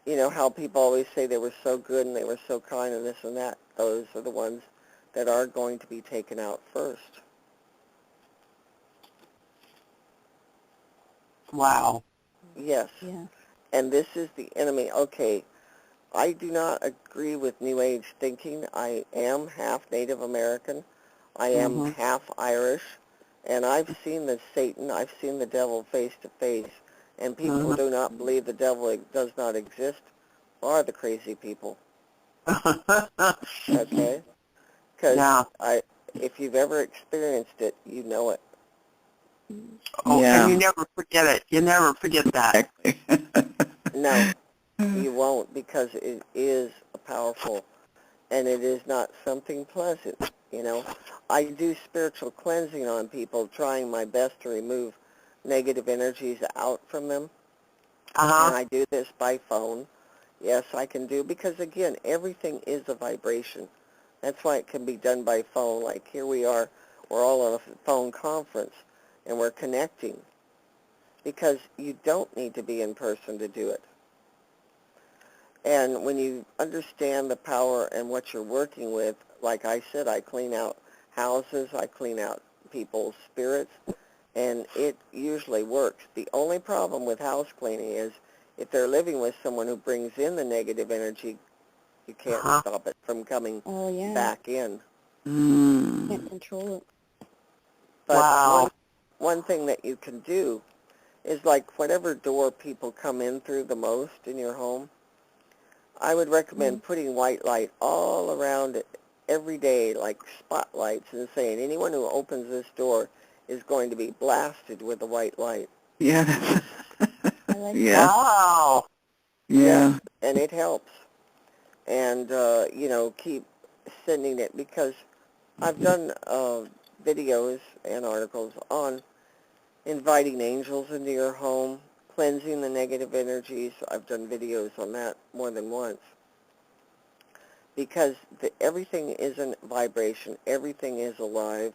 You know how people always say they were so good and they were so kind and this and that. Those are the ones that are going to be taken out first. Wow. Yes. Yeah. And this is the enemy. Okay, I do not agree with New Age thinking. I am half Native American. I am half Irish. And I've seen the Satan. I've seen the devil face to face. And people who do not believe the devil does not exist are the crazy people. Okay? Because Yeah. if you've ever experienced it, you know it. Oh, Yeah. and you never forget it. You never forget that. No, you won't, because it is powerful, and it is not something pleasant, you know. I do spiritual cleansing on people, trying my best to remove negative energies out from them, and I do this by phone. Yes, I can do, because again, everything is a vibration. That's why it can be done by phone. Like here we are, we're all on a phone conference, and we're connecting, because you don't need to be in person to do it. And when you understand the power and what you're working with, like I said, I clean out houses, I clean out people's spirits, and it usually works. The only problem with house cleaning is if they're living with someone who brings in the negative energy, you can't stop it from coming back in. Can't control it. But one thing that you can do is, like, whatever door people come in through the most in your home, I would recommend putting white light all around it every day, like spotlights, and saying anyone who opens this door is going to be blasted with a white light. Yeah. I like Yeah. Wow. Yeah. And it helps. And, you know, keep sending it, because I've done videos and articles on inviting angels into your home, cleansing the negative energies. I've done videos on that more than once. Because everything is a vibration. Everything is alive.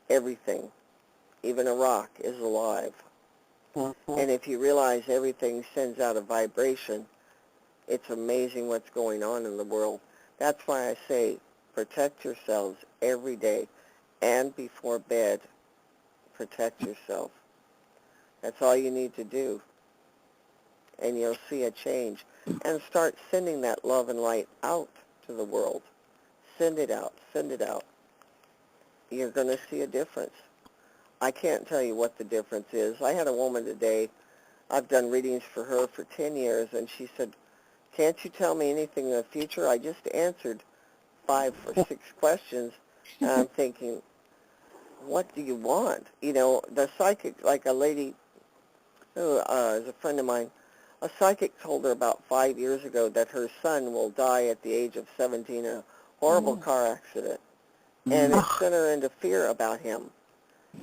Everything. Even a rock is alive. And if you realize everything sends out a vibration, it's amazing what's going on in the world. That's why I say protect yourselves every day, and before bed, protect yourself. That's all you need to do, and you'll see a change. And start sending that love and light out to the world. Send it out. Send it out. You're going to see a difference. I can't tell you what the difference is. I had a woman today, I've done readings for her for 10 years, and she said, can't you tell me anything in the future? I just answered 5 or 6 questions, and I'm thinking, what do you want? You know, the psychic, like a lady who is a friend of mine, a psychic told her about 5 years ago that her son will die at the age of 17 in a horrible car accident, and it sent her into fear about him.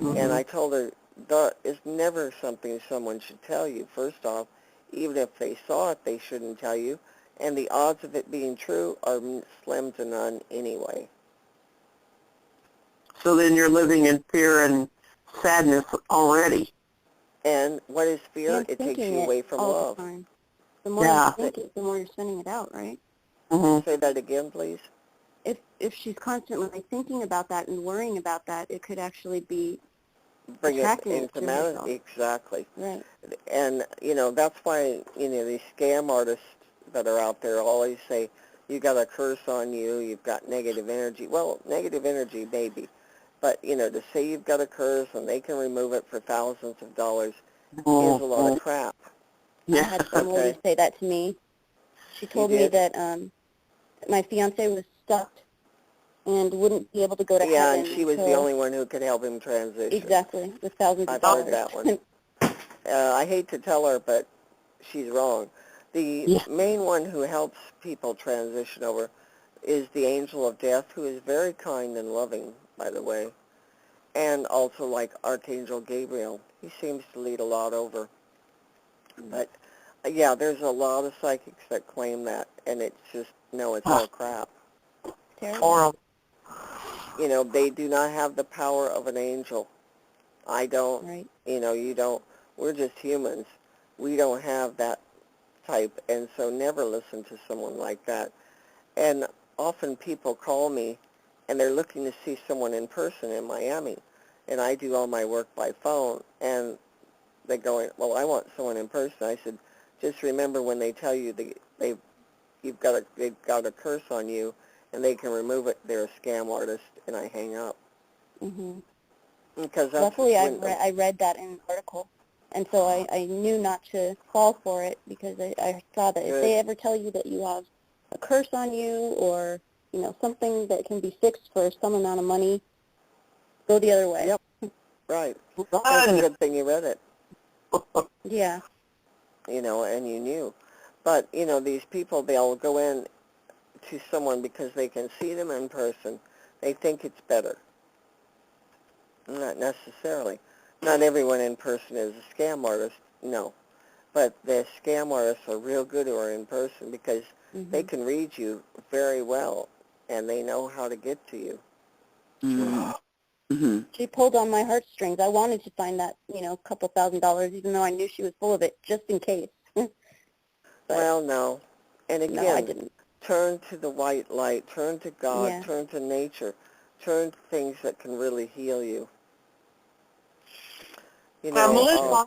And I told her, that is never something someone should tell you. First off, even if they saw it, they shouldn't tell you. And the odds of it being true are slim to none anyway. So then you're living in fear and sadness already. And what is fear? And It takes thinking you it away from all love. the time. The more you think it, the more you're sending it out, right? Say that again, please. If she's constantly thinking about that and worrying about that, it could actually be Bring it attracting it into to manner. herself. Exactly. Right. And, you know, that's why, you know, these scam artists that are out there always say, you got a curse on you, you've got negative energy. Well, negative energy, maybe. But, you know, to say you've got a curse and they can remove it for thousands of dollars is a lot of crap. I had some lady say that to me. She told me that my fiancé was stuck and wouldn't be able to go to yeah, heaven. And she was the only one who could help him transition. Exactly, with thousands of dollars. I've heard that one. I hate to tell her, but she's wrong. The main one who helps people transition over is the angel of death, who is very kind and loving, by the way, and also like Archangel Gabriel. He seems to lead a lot over. But, yeah, there's a lot of psychics that claim that, and it's just, no, it's all crap. Terrible. You know, they do not have the power of an angel. I don't. Right. You know, you don't. We're just humans. We don't have that type, and so never listen to someone like that. And often people call me, and they're looking to see someone in person in Miami, and I do all my work by phone, and they're going, well, I want someone in person. I said, just remember when they tell you they've got a curse on you, and they can remove it, they're a scam artist, and I hang up. Mhm. Because that's Luckily, I read that in an article, and so I knew not to fall for it, because I saw that if Good. they ever tell you that you have a curse on you, or something that can be fixed for some amount of money, go the other way. Yep. Right. That's a good thing you read it. Yeah. And you knew. But, these people, they'll go in to someone because they can see them in person. They think it's better. Not necessarily. Not everyone in person is a scam artist, no. But the scam artists are real good who are in person, because they can read you very well, and they know how to get to you. Mm-hmm. She pulled on my heartstrings. I wanted to find that, couple $1,000, even though I knew she was full of it, just in case. Well, no. And again, no, I didn't. Turn to the white light. Turn to God. Yeah. Turn to nature. Turn to things that can really heal you. Melissa,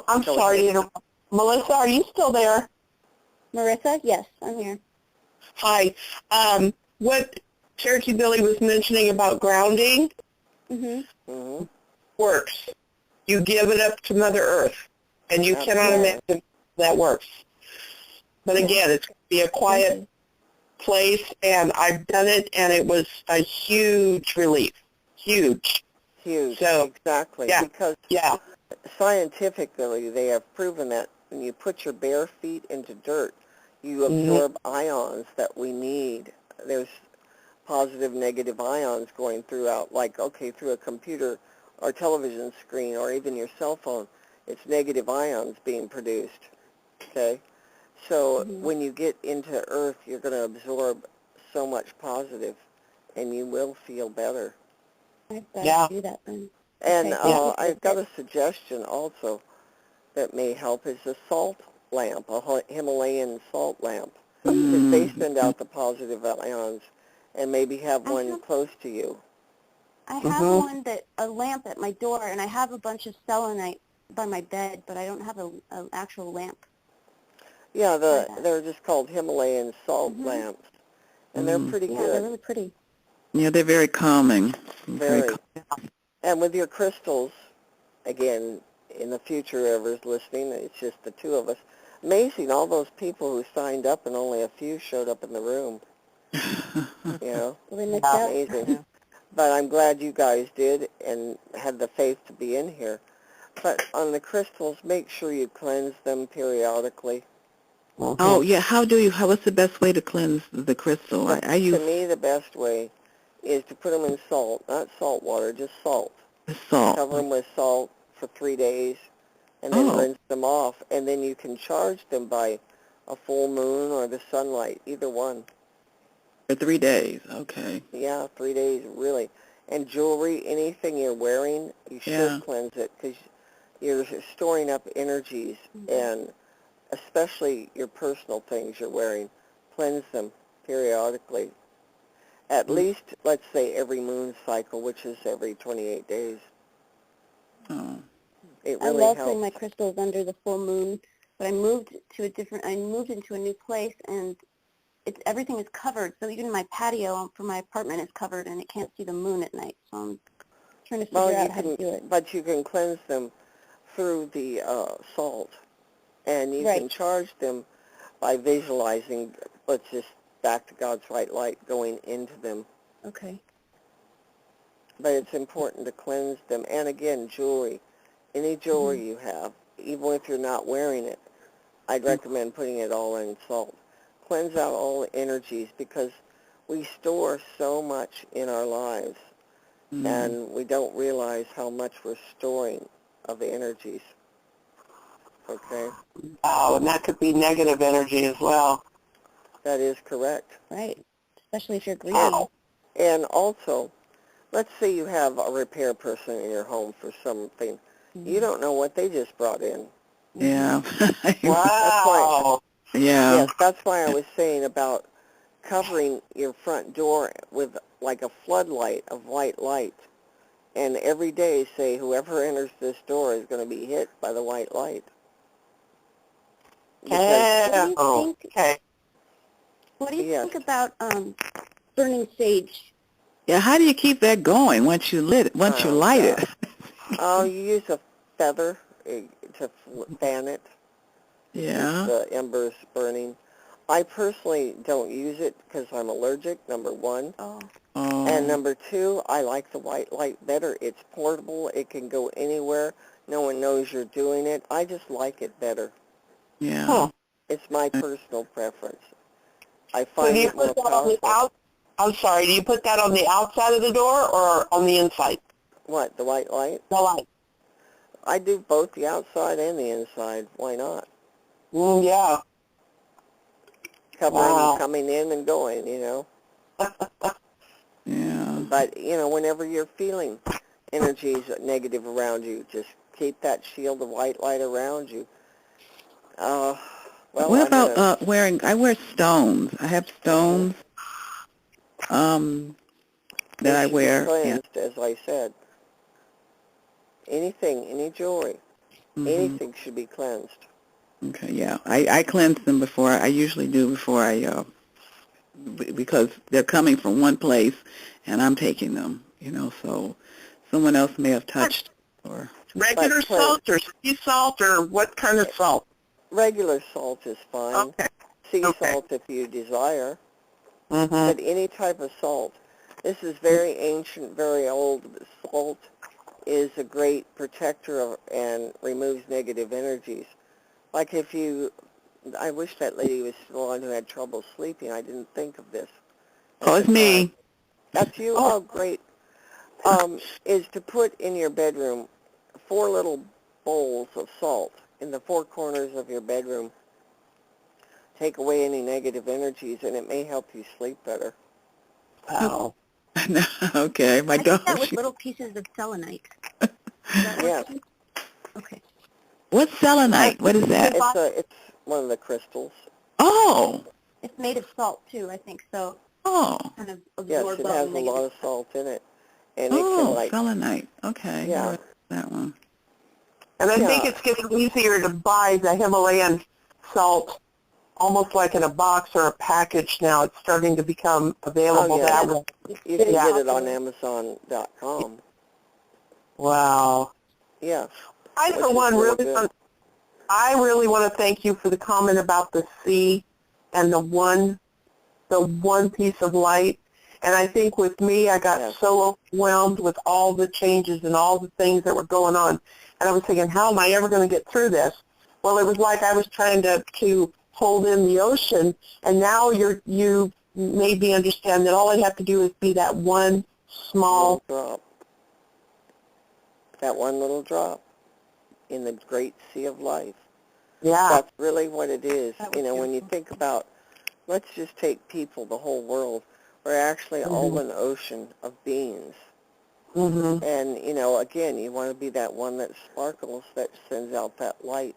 I'm sorry to interrupt. Melissa, are you still there? Marissa? Yes, I'm here. Hi. What Cherokee Billie was mentioning about grounding works. You give it up to Mother Earth, and you cannot imagine that works. But again, it's going to be a quiet place, and I've done it, and it was a huge relief. Huge. So, exactly. Yeah. Because scientifically, they have proven that when you put your bare feet into dirt, you absorb ions that we need. There's positive, negative ions going throughout, through a computer or television screen or even your cell phone. It's negative ions being produced, okay? So when you get into earth, you're going to absorb so much positive, and you will feel better. I've got to do that then. And I've got a suggestion also that may help, is a salt lamp, a Himalayan salt lamp, because they send out the positive ions, and maybe have one close to you. I have a lamp at my door, and I have a bunch of selenite by my bed, but I don't have an actual lamp. Yeah, they're just called Himalayan salt lamps, and they're pretty good. Yeah, they're really pretty. Yeah, they're very calming. Very. And with your crystals, again, in the future, whoever's listening, it's just the two of us. Amazing, all those people who signed up and only a few showed up in the room. Amazing. But I'm glad you guys did and had the faith to be in here. But on the crystals, make sure you cleanse them periodically. Oh, yeah. What's the best way to cleanse the crystal? To me, the best way is to put them in salt, not salt water, just salt. Salt. Cover them with salt for 3 days, and then rinse them off. And then you can charge them by a full moon or the sunlight, either one. For 3 days, okay. Yeah, 3 days, really. And jewelry, anything you're wearing, you should cleanse it, because you're storing up energies, and especially your personal things you're wearing. Cleanse them periodically. At least, let's say, every moon cycle, which is every 28 days. Oh. It really I love helps. putting my crystals under the full moon, but I moved into a new place, and everything is covered. So even my patio for my apartment is covered, and it can't see the moon at night. So I'm trying to figure out how to do it. But you can cleanse them through the salt, and you can charge them by visualizing, let's just back to God's white light, going into them. Okay. But it's important to cleanse them. And again, jewelry. Any jewelry you have, even if you're not wearing it, I'd recommend putting it all in salt. Cleanse out all the energies, because we store so much in our lives, and we don't realize how much we're storing of the energies. Okay? Oh, and that could be negative energy as well. That is correct. Right. Especially if you're greedy. And also, let's say you have a repair person in your home for something. You don't know what they just brought in. Yeah. Wow. Yeah. Yes, that's why I was saying about covering your front door with like a floodlight of white light. And every day say, whoever enters this door is going to be hit by the white light. Because, Okay. What do you Yes. think about burning sage? Yeah, how do you keep that going once you light gosh. it? Oh, you use a feather to fan it. Yeah. Keep the embers burning. I personally don't use it because I'm allergic, number one. Oh. Oh. And number two, I like the white light better. It's portable. It can go anywhere. No one knows you're doing it. I just like it better. Yeah. Huh. It's my personal preference. I So find do you it more put that on the powerful. I'm sorry, do you put that on the outside of the door or on the inside? What, the white light? The light. I do both the outside and the inside. Why not? Yeah. Covering Wow. coming in and going, you know. Yeah. But, you know, whenever you're feeling energies negative around you, just keep that shield of white light around you. Well, What I'm about gonna, I wear stones. I have stones that they I should be wear. Yeah. cleansed, as I said. Anything, any jewelry, Mm-hmm. anything should be cleansed. Okay, yeah. I cleanse them before. I usually do before because they're coming from one place and I'm taking them, so someone else may have touched or... Regular salt or sea salt or what kind of salt? Regular salt is fine. Okay. Sea salt if you desire. Mm-hmm. But any type of salt. This is very ancient, very old. Salt is a great protector and removes negative energies. Like I wish that lady was still on who had trouble sleeping. I didn't think of this. Oh, it's me. That's you? Oh, great. Is to put in your bedroom 4 little bowls of salt in the 4 corners of your bedroom. Take away any negative energies, and it may help you sleep better. Wow. Okay, my I daughter. did that with little pieces of selenite. Yes. Okay. What's selenite? What is that? It's one of the crystals. Oh. It's made of salt too, I think. So Oh. kind of Yes, absorb it all has the a negative lot of stuff. salt in it. And it can selenite. Okay. Yeah. That one. And I think it's getting easier to buy the Himalayan salt almost like in a box or a package now. It's starting to become available that way. You can get it on Amazon.com. Wow. Yeah. I, for one, I really want to thank you for the comment about the sea and the one piece of light. And I think with me, I got so overwhelmed with all the changes and all the things that were going on. And I was thinking, how am I ever going to get through this? Well, it was like I was trying to hold in the ocean, and now you made me understand that all I have to do is be that one small drop. That one little drop in the great sea of life. Yeah. That's really what it is. When you think about, let's just take people, the whole world, we're actually all an ocean of beings. Mm-hmm. And, again, you want to be that one that sparkles, that sends out that light.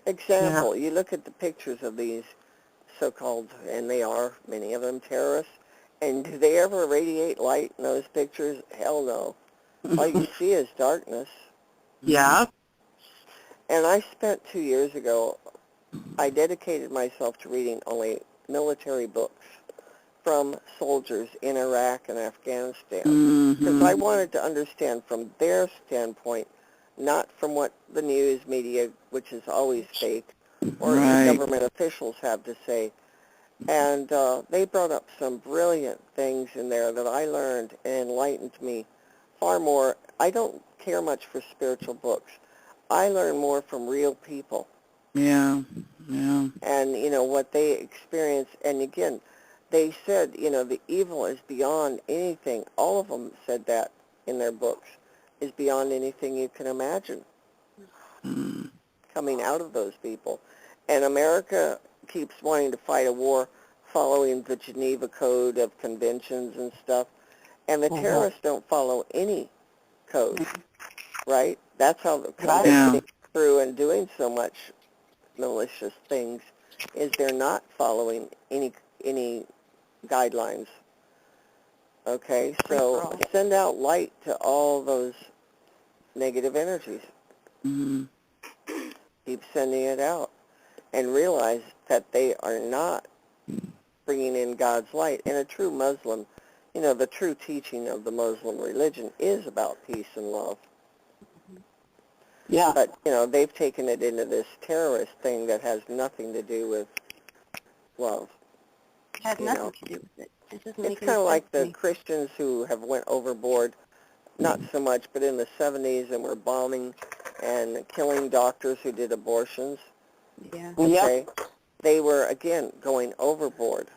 Example, you look at the pictures of these so-called, and they are, many of them, terrorists, and do they ever radiate light in those pictures? Hell no. All you see is darkness. Yeah. And I spent 2 years ago, I dedicated myself to reading only military books from soldiers in Iraq and Afghanistan, because I wanted to understand from their standpoint, not from what the news media, which is always fake, or the government officials have to say. And they brought up some brilliant things in there that I learned and enlightened me far more. I don't care much for spiritual books. I learn more from real people. Yeah, yeah. And, what they experience. And again, they said, the evil is beyond anything. All of them said that in their books, is beyond anything you can imagine coming out of those people. And America keeps wanting to fight a war following the Geneva Code of conventions and stuff. And the terrorists don't follow any code, right? That's how the convention through and doing so much malicious things is they're not following any guidelines. Okay, so send out light to all those negative energies. Mm-hmm. Keep sending it out and realize that they are not bringing in God's light. And a true Muslim, the true teaching of the Muslim religion is about peace and love. Yeah. But, they've taken it into this terrorist thing that has nothing to do with love. It has nothing to do with it. It doesn't make It's any kind of sense like to the me. Christians who have went overboard, not so much, but in the 70s and were bombing and killing doctors who did abortions. Yeah. Okay? They were, again, going overboard.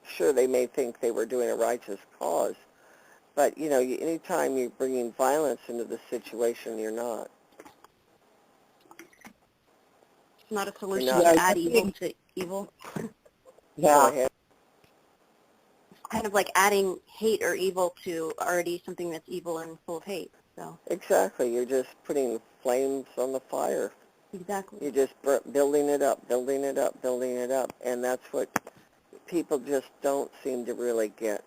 Sure, they may think they were doing a righteous cause, but, anytime you're bringing violence into the situation, you're not. It's not a solution not- to add evil to evil. Go Yeah. ahead. It's kind of like adding hate or evil to already something that's evil and full of hate. So Exactly. You're just putting flames on the fire. exactly. You're just building it up, building it up, building it up, and that's what people just don't seem to really get.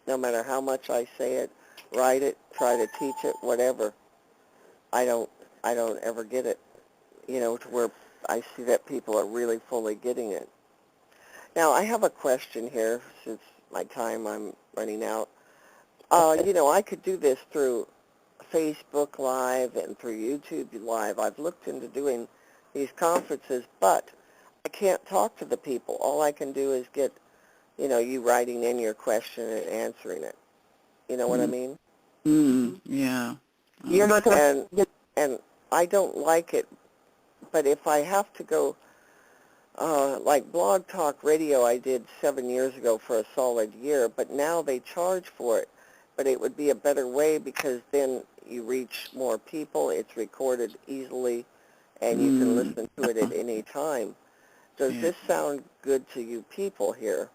No matter how much I say it, write it, try to teach it, whatever, I don't ever get it, to where I see that people are really fully getting it. Now, I have a question here, since my time, I'm running out. I could do this through Facebook Live and through YouTube Live. I've looked into doing these conferences, but I can't talk to the people. All I can do is get, you writing in your question and answering it. You know what I mean? Yeah. You're not going to... And I don't like it, but if I have to go, like Blog Talk Radio I did 7 years ago for a solid year, but now they charge for it. But it would be a better way because then you reach more people, it's recorded easily, and you can listen to it at any time. Does this sound good to you people here?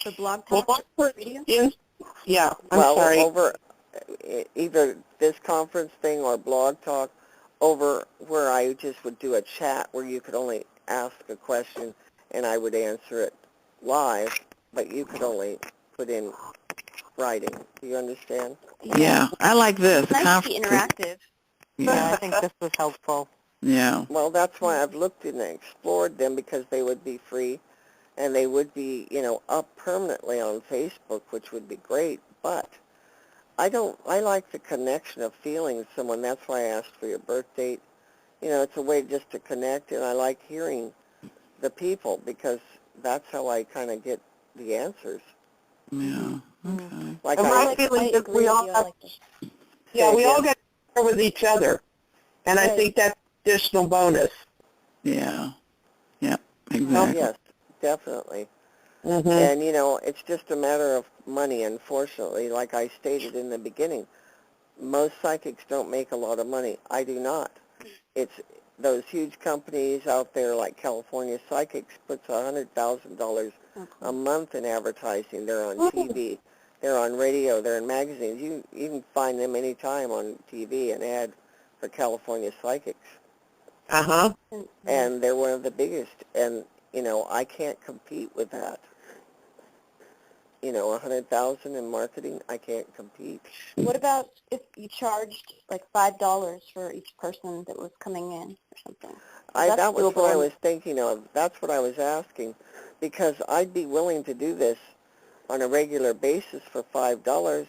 The blog Well, talk video? yeah, I'm well, sorry. over either this conference thing or Blog Talk, over where I just would do a chat where you could only ask a question and I would answer it live, but you could only put in writing. Do you understand? Yeah, I like this. It's nice to be interactive. Yeah, I Yeah. think this was helpful. Yeah. Well, that's why I've looked and explored them, because they would be free and they would be, up permanently on Facebook, which would be great. But I like the connection of feeling someone. That's why I asked for your birth date. It's a way just to connect, and I like hearing the people because that's how I kind of get the answers. Yeah. Okay. Like And my I feeling is agree we with all you. I have, like this. yeah, we all again. got to share with each other. And I Right. think that's additional bonus. Yeah. Yeah. Oh, Exactly. yes, definitely. Mm-hmm. And, it's just a matter of money, unfortunately. Like I stated in the beginning, most psychics don't make a lot of money. I do not. It's those huge companies out there like California Psychics puts $100,000 a month in advertising. They're on TV. They're on radio. They're in magazines. You can find them anytime on TV, an ad for California Psychics. Uh-huh. And they're one of the biggest. And, I can't compete with that. $100,000 in marketing, I can't compete. What about if you charged like $5 for each person that was coming in or something? That was what I doable. was thinking of. That's what I was asking, because I'd be willing to do this on a regular basis for $5.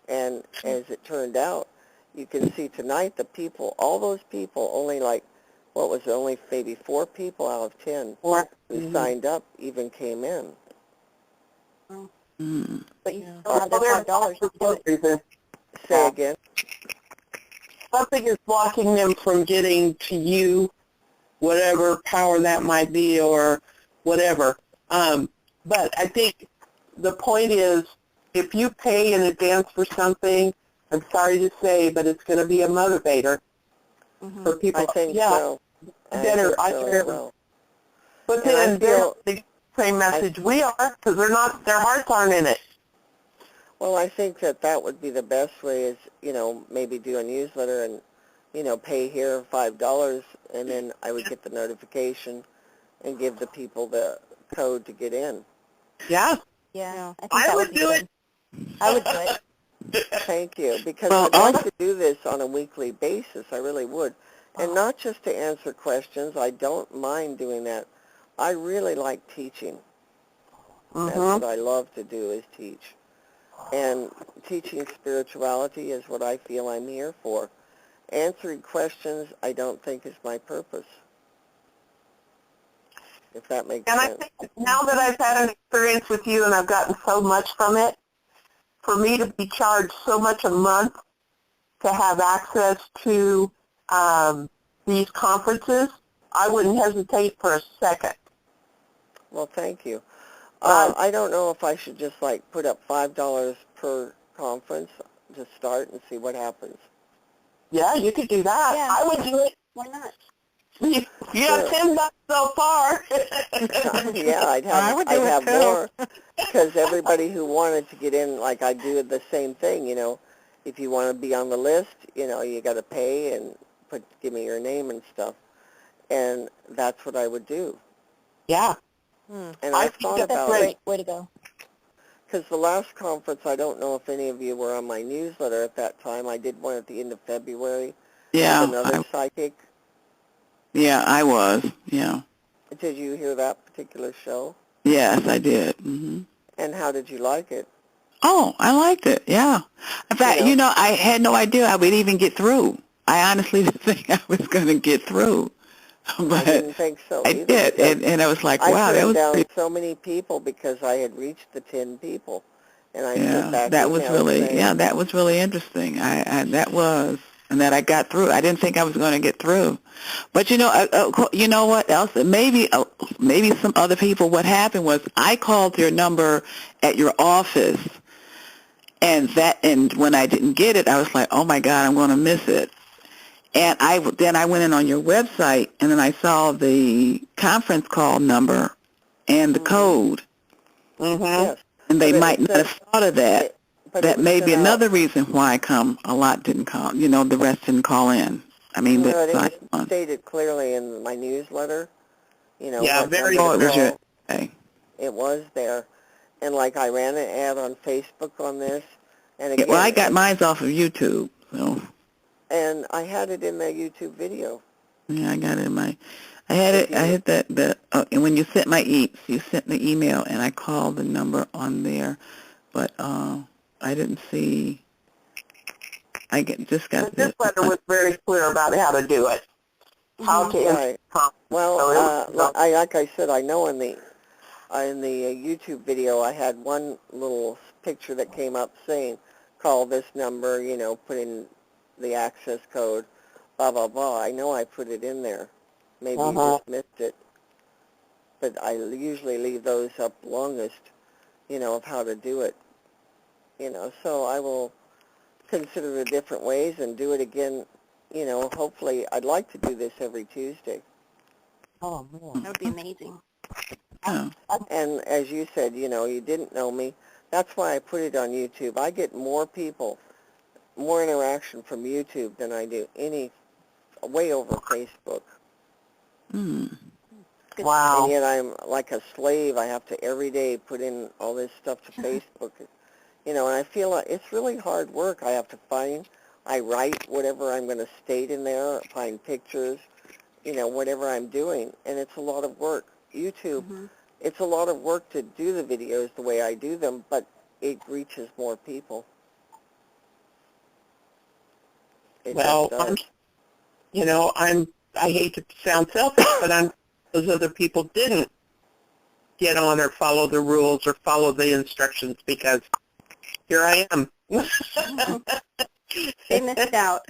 And as it turned out, you can see tonight the people, all those people, only maybe 4 people out of 10 who signed up even came in. Mm. But you still have that $5 to do it. Say again? Something is blocking them from getting to you, whatever power that might be or whatever. But I think the point is, if you pay in advance for something, I'm sorry to say, but it's going to be a motivator for people. I think yeah, so. better. I think so as well. But And I then they're feel- the same message we are, because their hearts aren't in it. Well, I think that would be the best way is, maybe do a newsletter and, pay here $5, and then I would get the notification and give the people the code to get in. Yeah. Yeah, I think I that would would be do good. I would do it. Thank you, because Well, I'd like to do this on a weekly basis. I really would. And not just to answer questions. I don't mind doing that. I really like teaching. That's what I love to do is teach. And teaching spirituality is what I feel I'm here for. Answering questions, I don't think is my purpose, if that makes And I sense. think now that I've had an experience with you and I've gotten so much from it, for me to be charged so much a month to have access to these conferences, I wouldn't hesitate for a second. Well, thank you. I don't know if I should just put up $5 per conference to start and see what happens. Yeah, you could do that. Yeah. I would do it. Why not? You have $10 so far. Yeah, I'd I would do it have too. more, because everybody who wanted to get in, I do the same thing. If you want to be on the list, you got to pay and give me your name and stuff, and that's what I would do. Yeah. And I've thought That's about great. it, Way to go. because the last conference, I don't know if any of you were on my newsletter at that time. I did one at the end of February Yeah, with another psychic. I was. Yeah. Did you hear that particular show? Yes, I did. And how did you like it? Oh, I liked it. Yeah. In fact, I had no idea I would even get through. I honestly didn't think I was going to get through. But I didn't think so I either. did, and I was like, I wow, that turned was down pretty, so many people because I had reached the 10 people, and I yeah, sent back that was emails really, saying, that was really interesting. That was, and that I got through. I didn't think I was going to get through. But you know what else? Maybe some other people. What happened was I called your number at your office, and when I didn't get it, I was like, oh my God, I'm going to miss it. And then I went in on your website, and then I saw the conference call number and the code. yes. And they But might not have thought of that. But That it was may be sent out. another reason why a lot didn't call. The rest didn't call in. I mean, No, it that's was stated clearly in my newsletter. Yeah, what very number to it was your, call. okay. It was there. And I ran an ad on Facebook on this, and Yeah, again, well, I got mine off of YouTube, so and I had it in the YouTube video. yeah, I got it in my. I had that. And when you sent you sent the email, and I called the number on there, but I didn't see. Just got But this letter was very clear about how to do it, how to Right. Well, so like I said, I know in the YouTube video, I had one little picture that came up saying, call this number, put in the access code, blah, blah, blah. I know I put it in there. Maybe you just missed it. But I usually leave those up longest, of how to do it. So I will consider the different ways and do it again. Hopefully, I'd like to do this every Tuesday. oh man. That would be amazing. Oh. And as you said, you didn't know me. That's why I put it on YouTube. I get more people, more interaction from YouTube than I do way over Facebook. Wow. And yet I'm like a slave. I have to every day put in all this stuff to Facebook. And I feel like it's really hard work. I write whatever I'm going to state in there, find pictures, whatever I'm doing. And it's a lot of work. YouTube, it's a lot of work to do the videos the way I do them, but it reaches more people. It Well, just does. I hate to sound selfish, but those other people didn't get on or follow the rules or follow the instructions, because here I am. They missed out.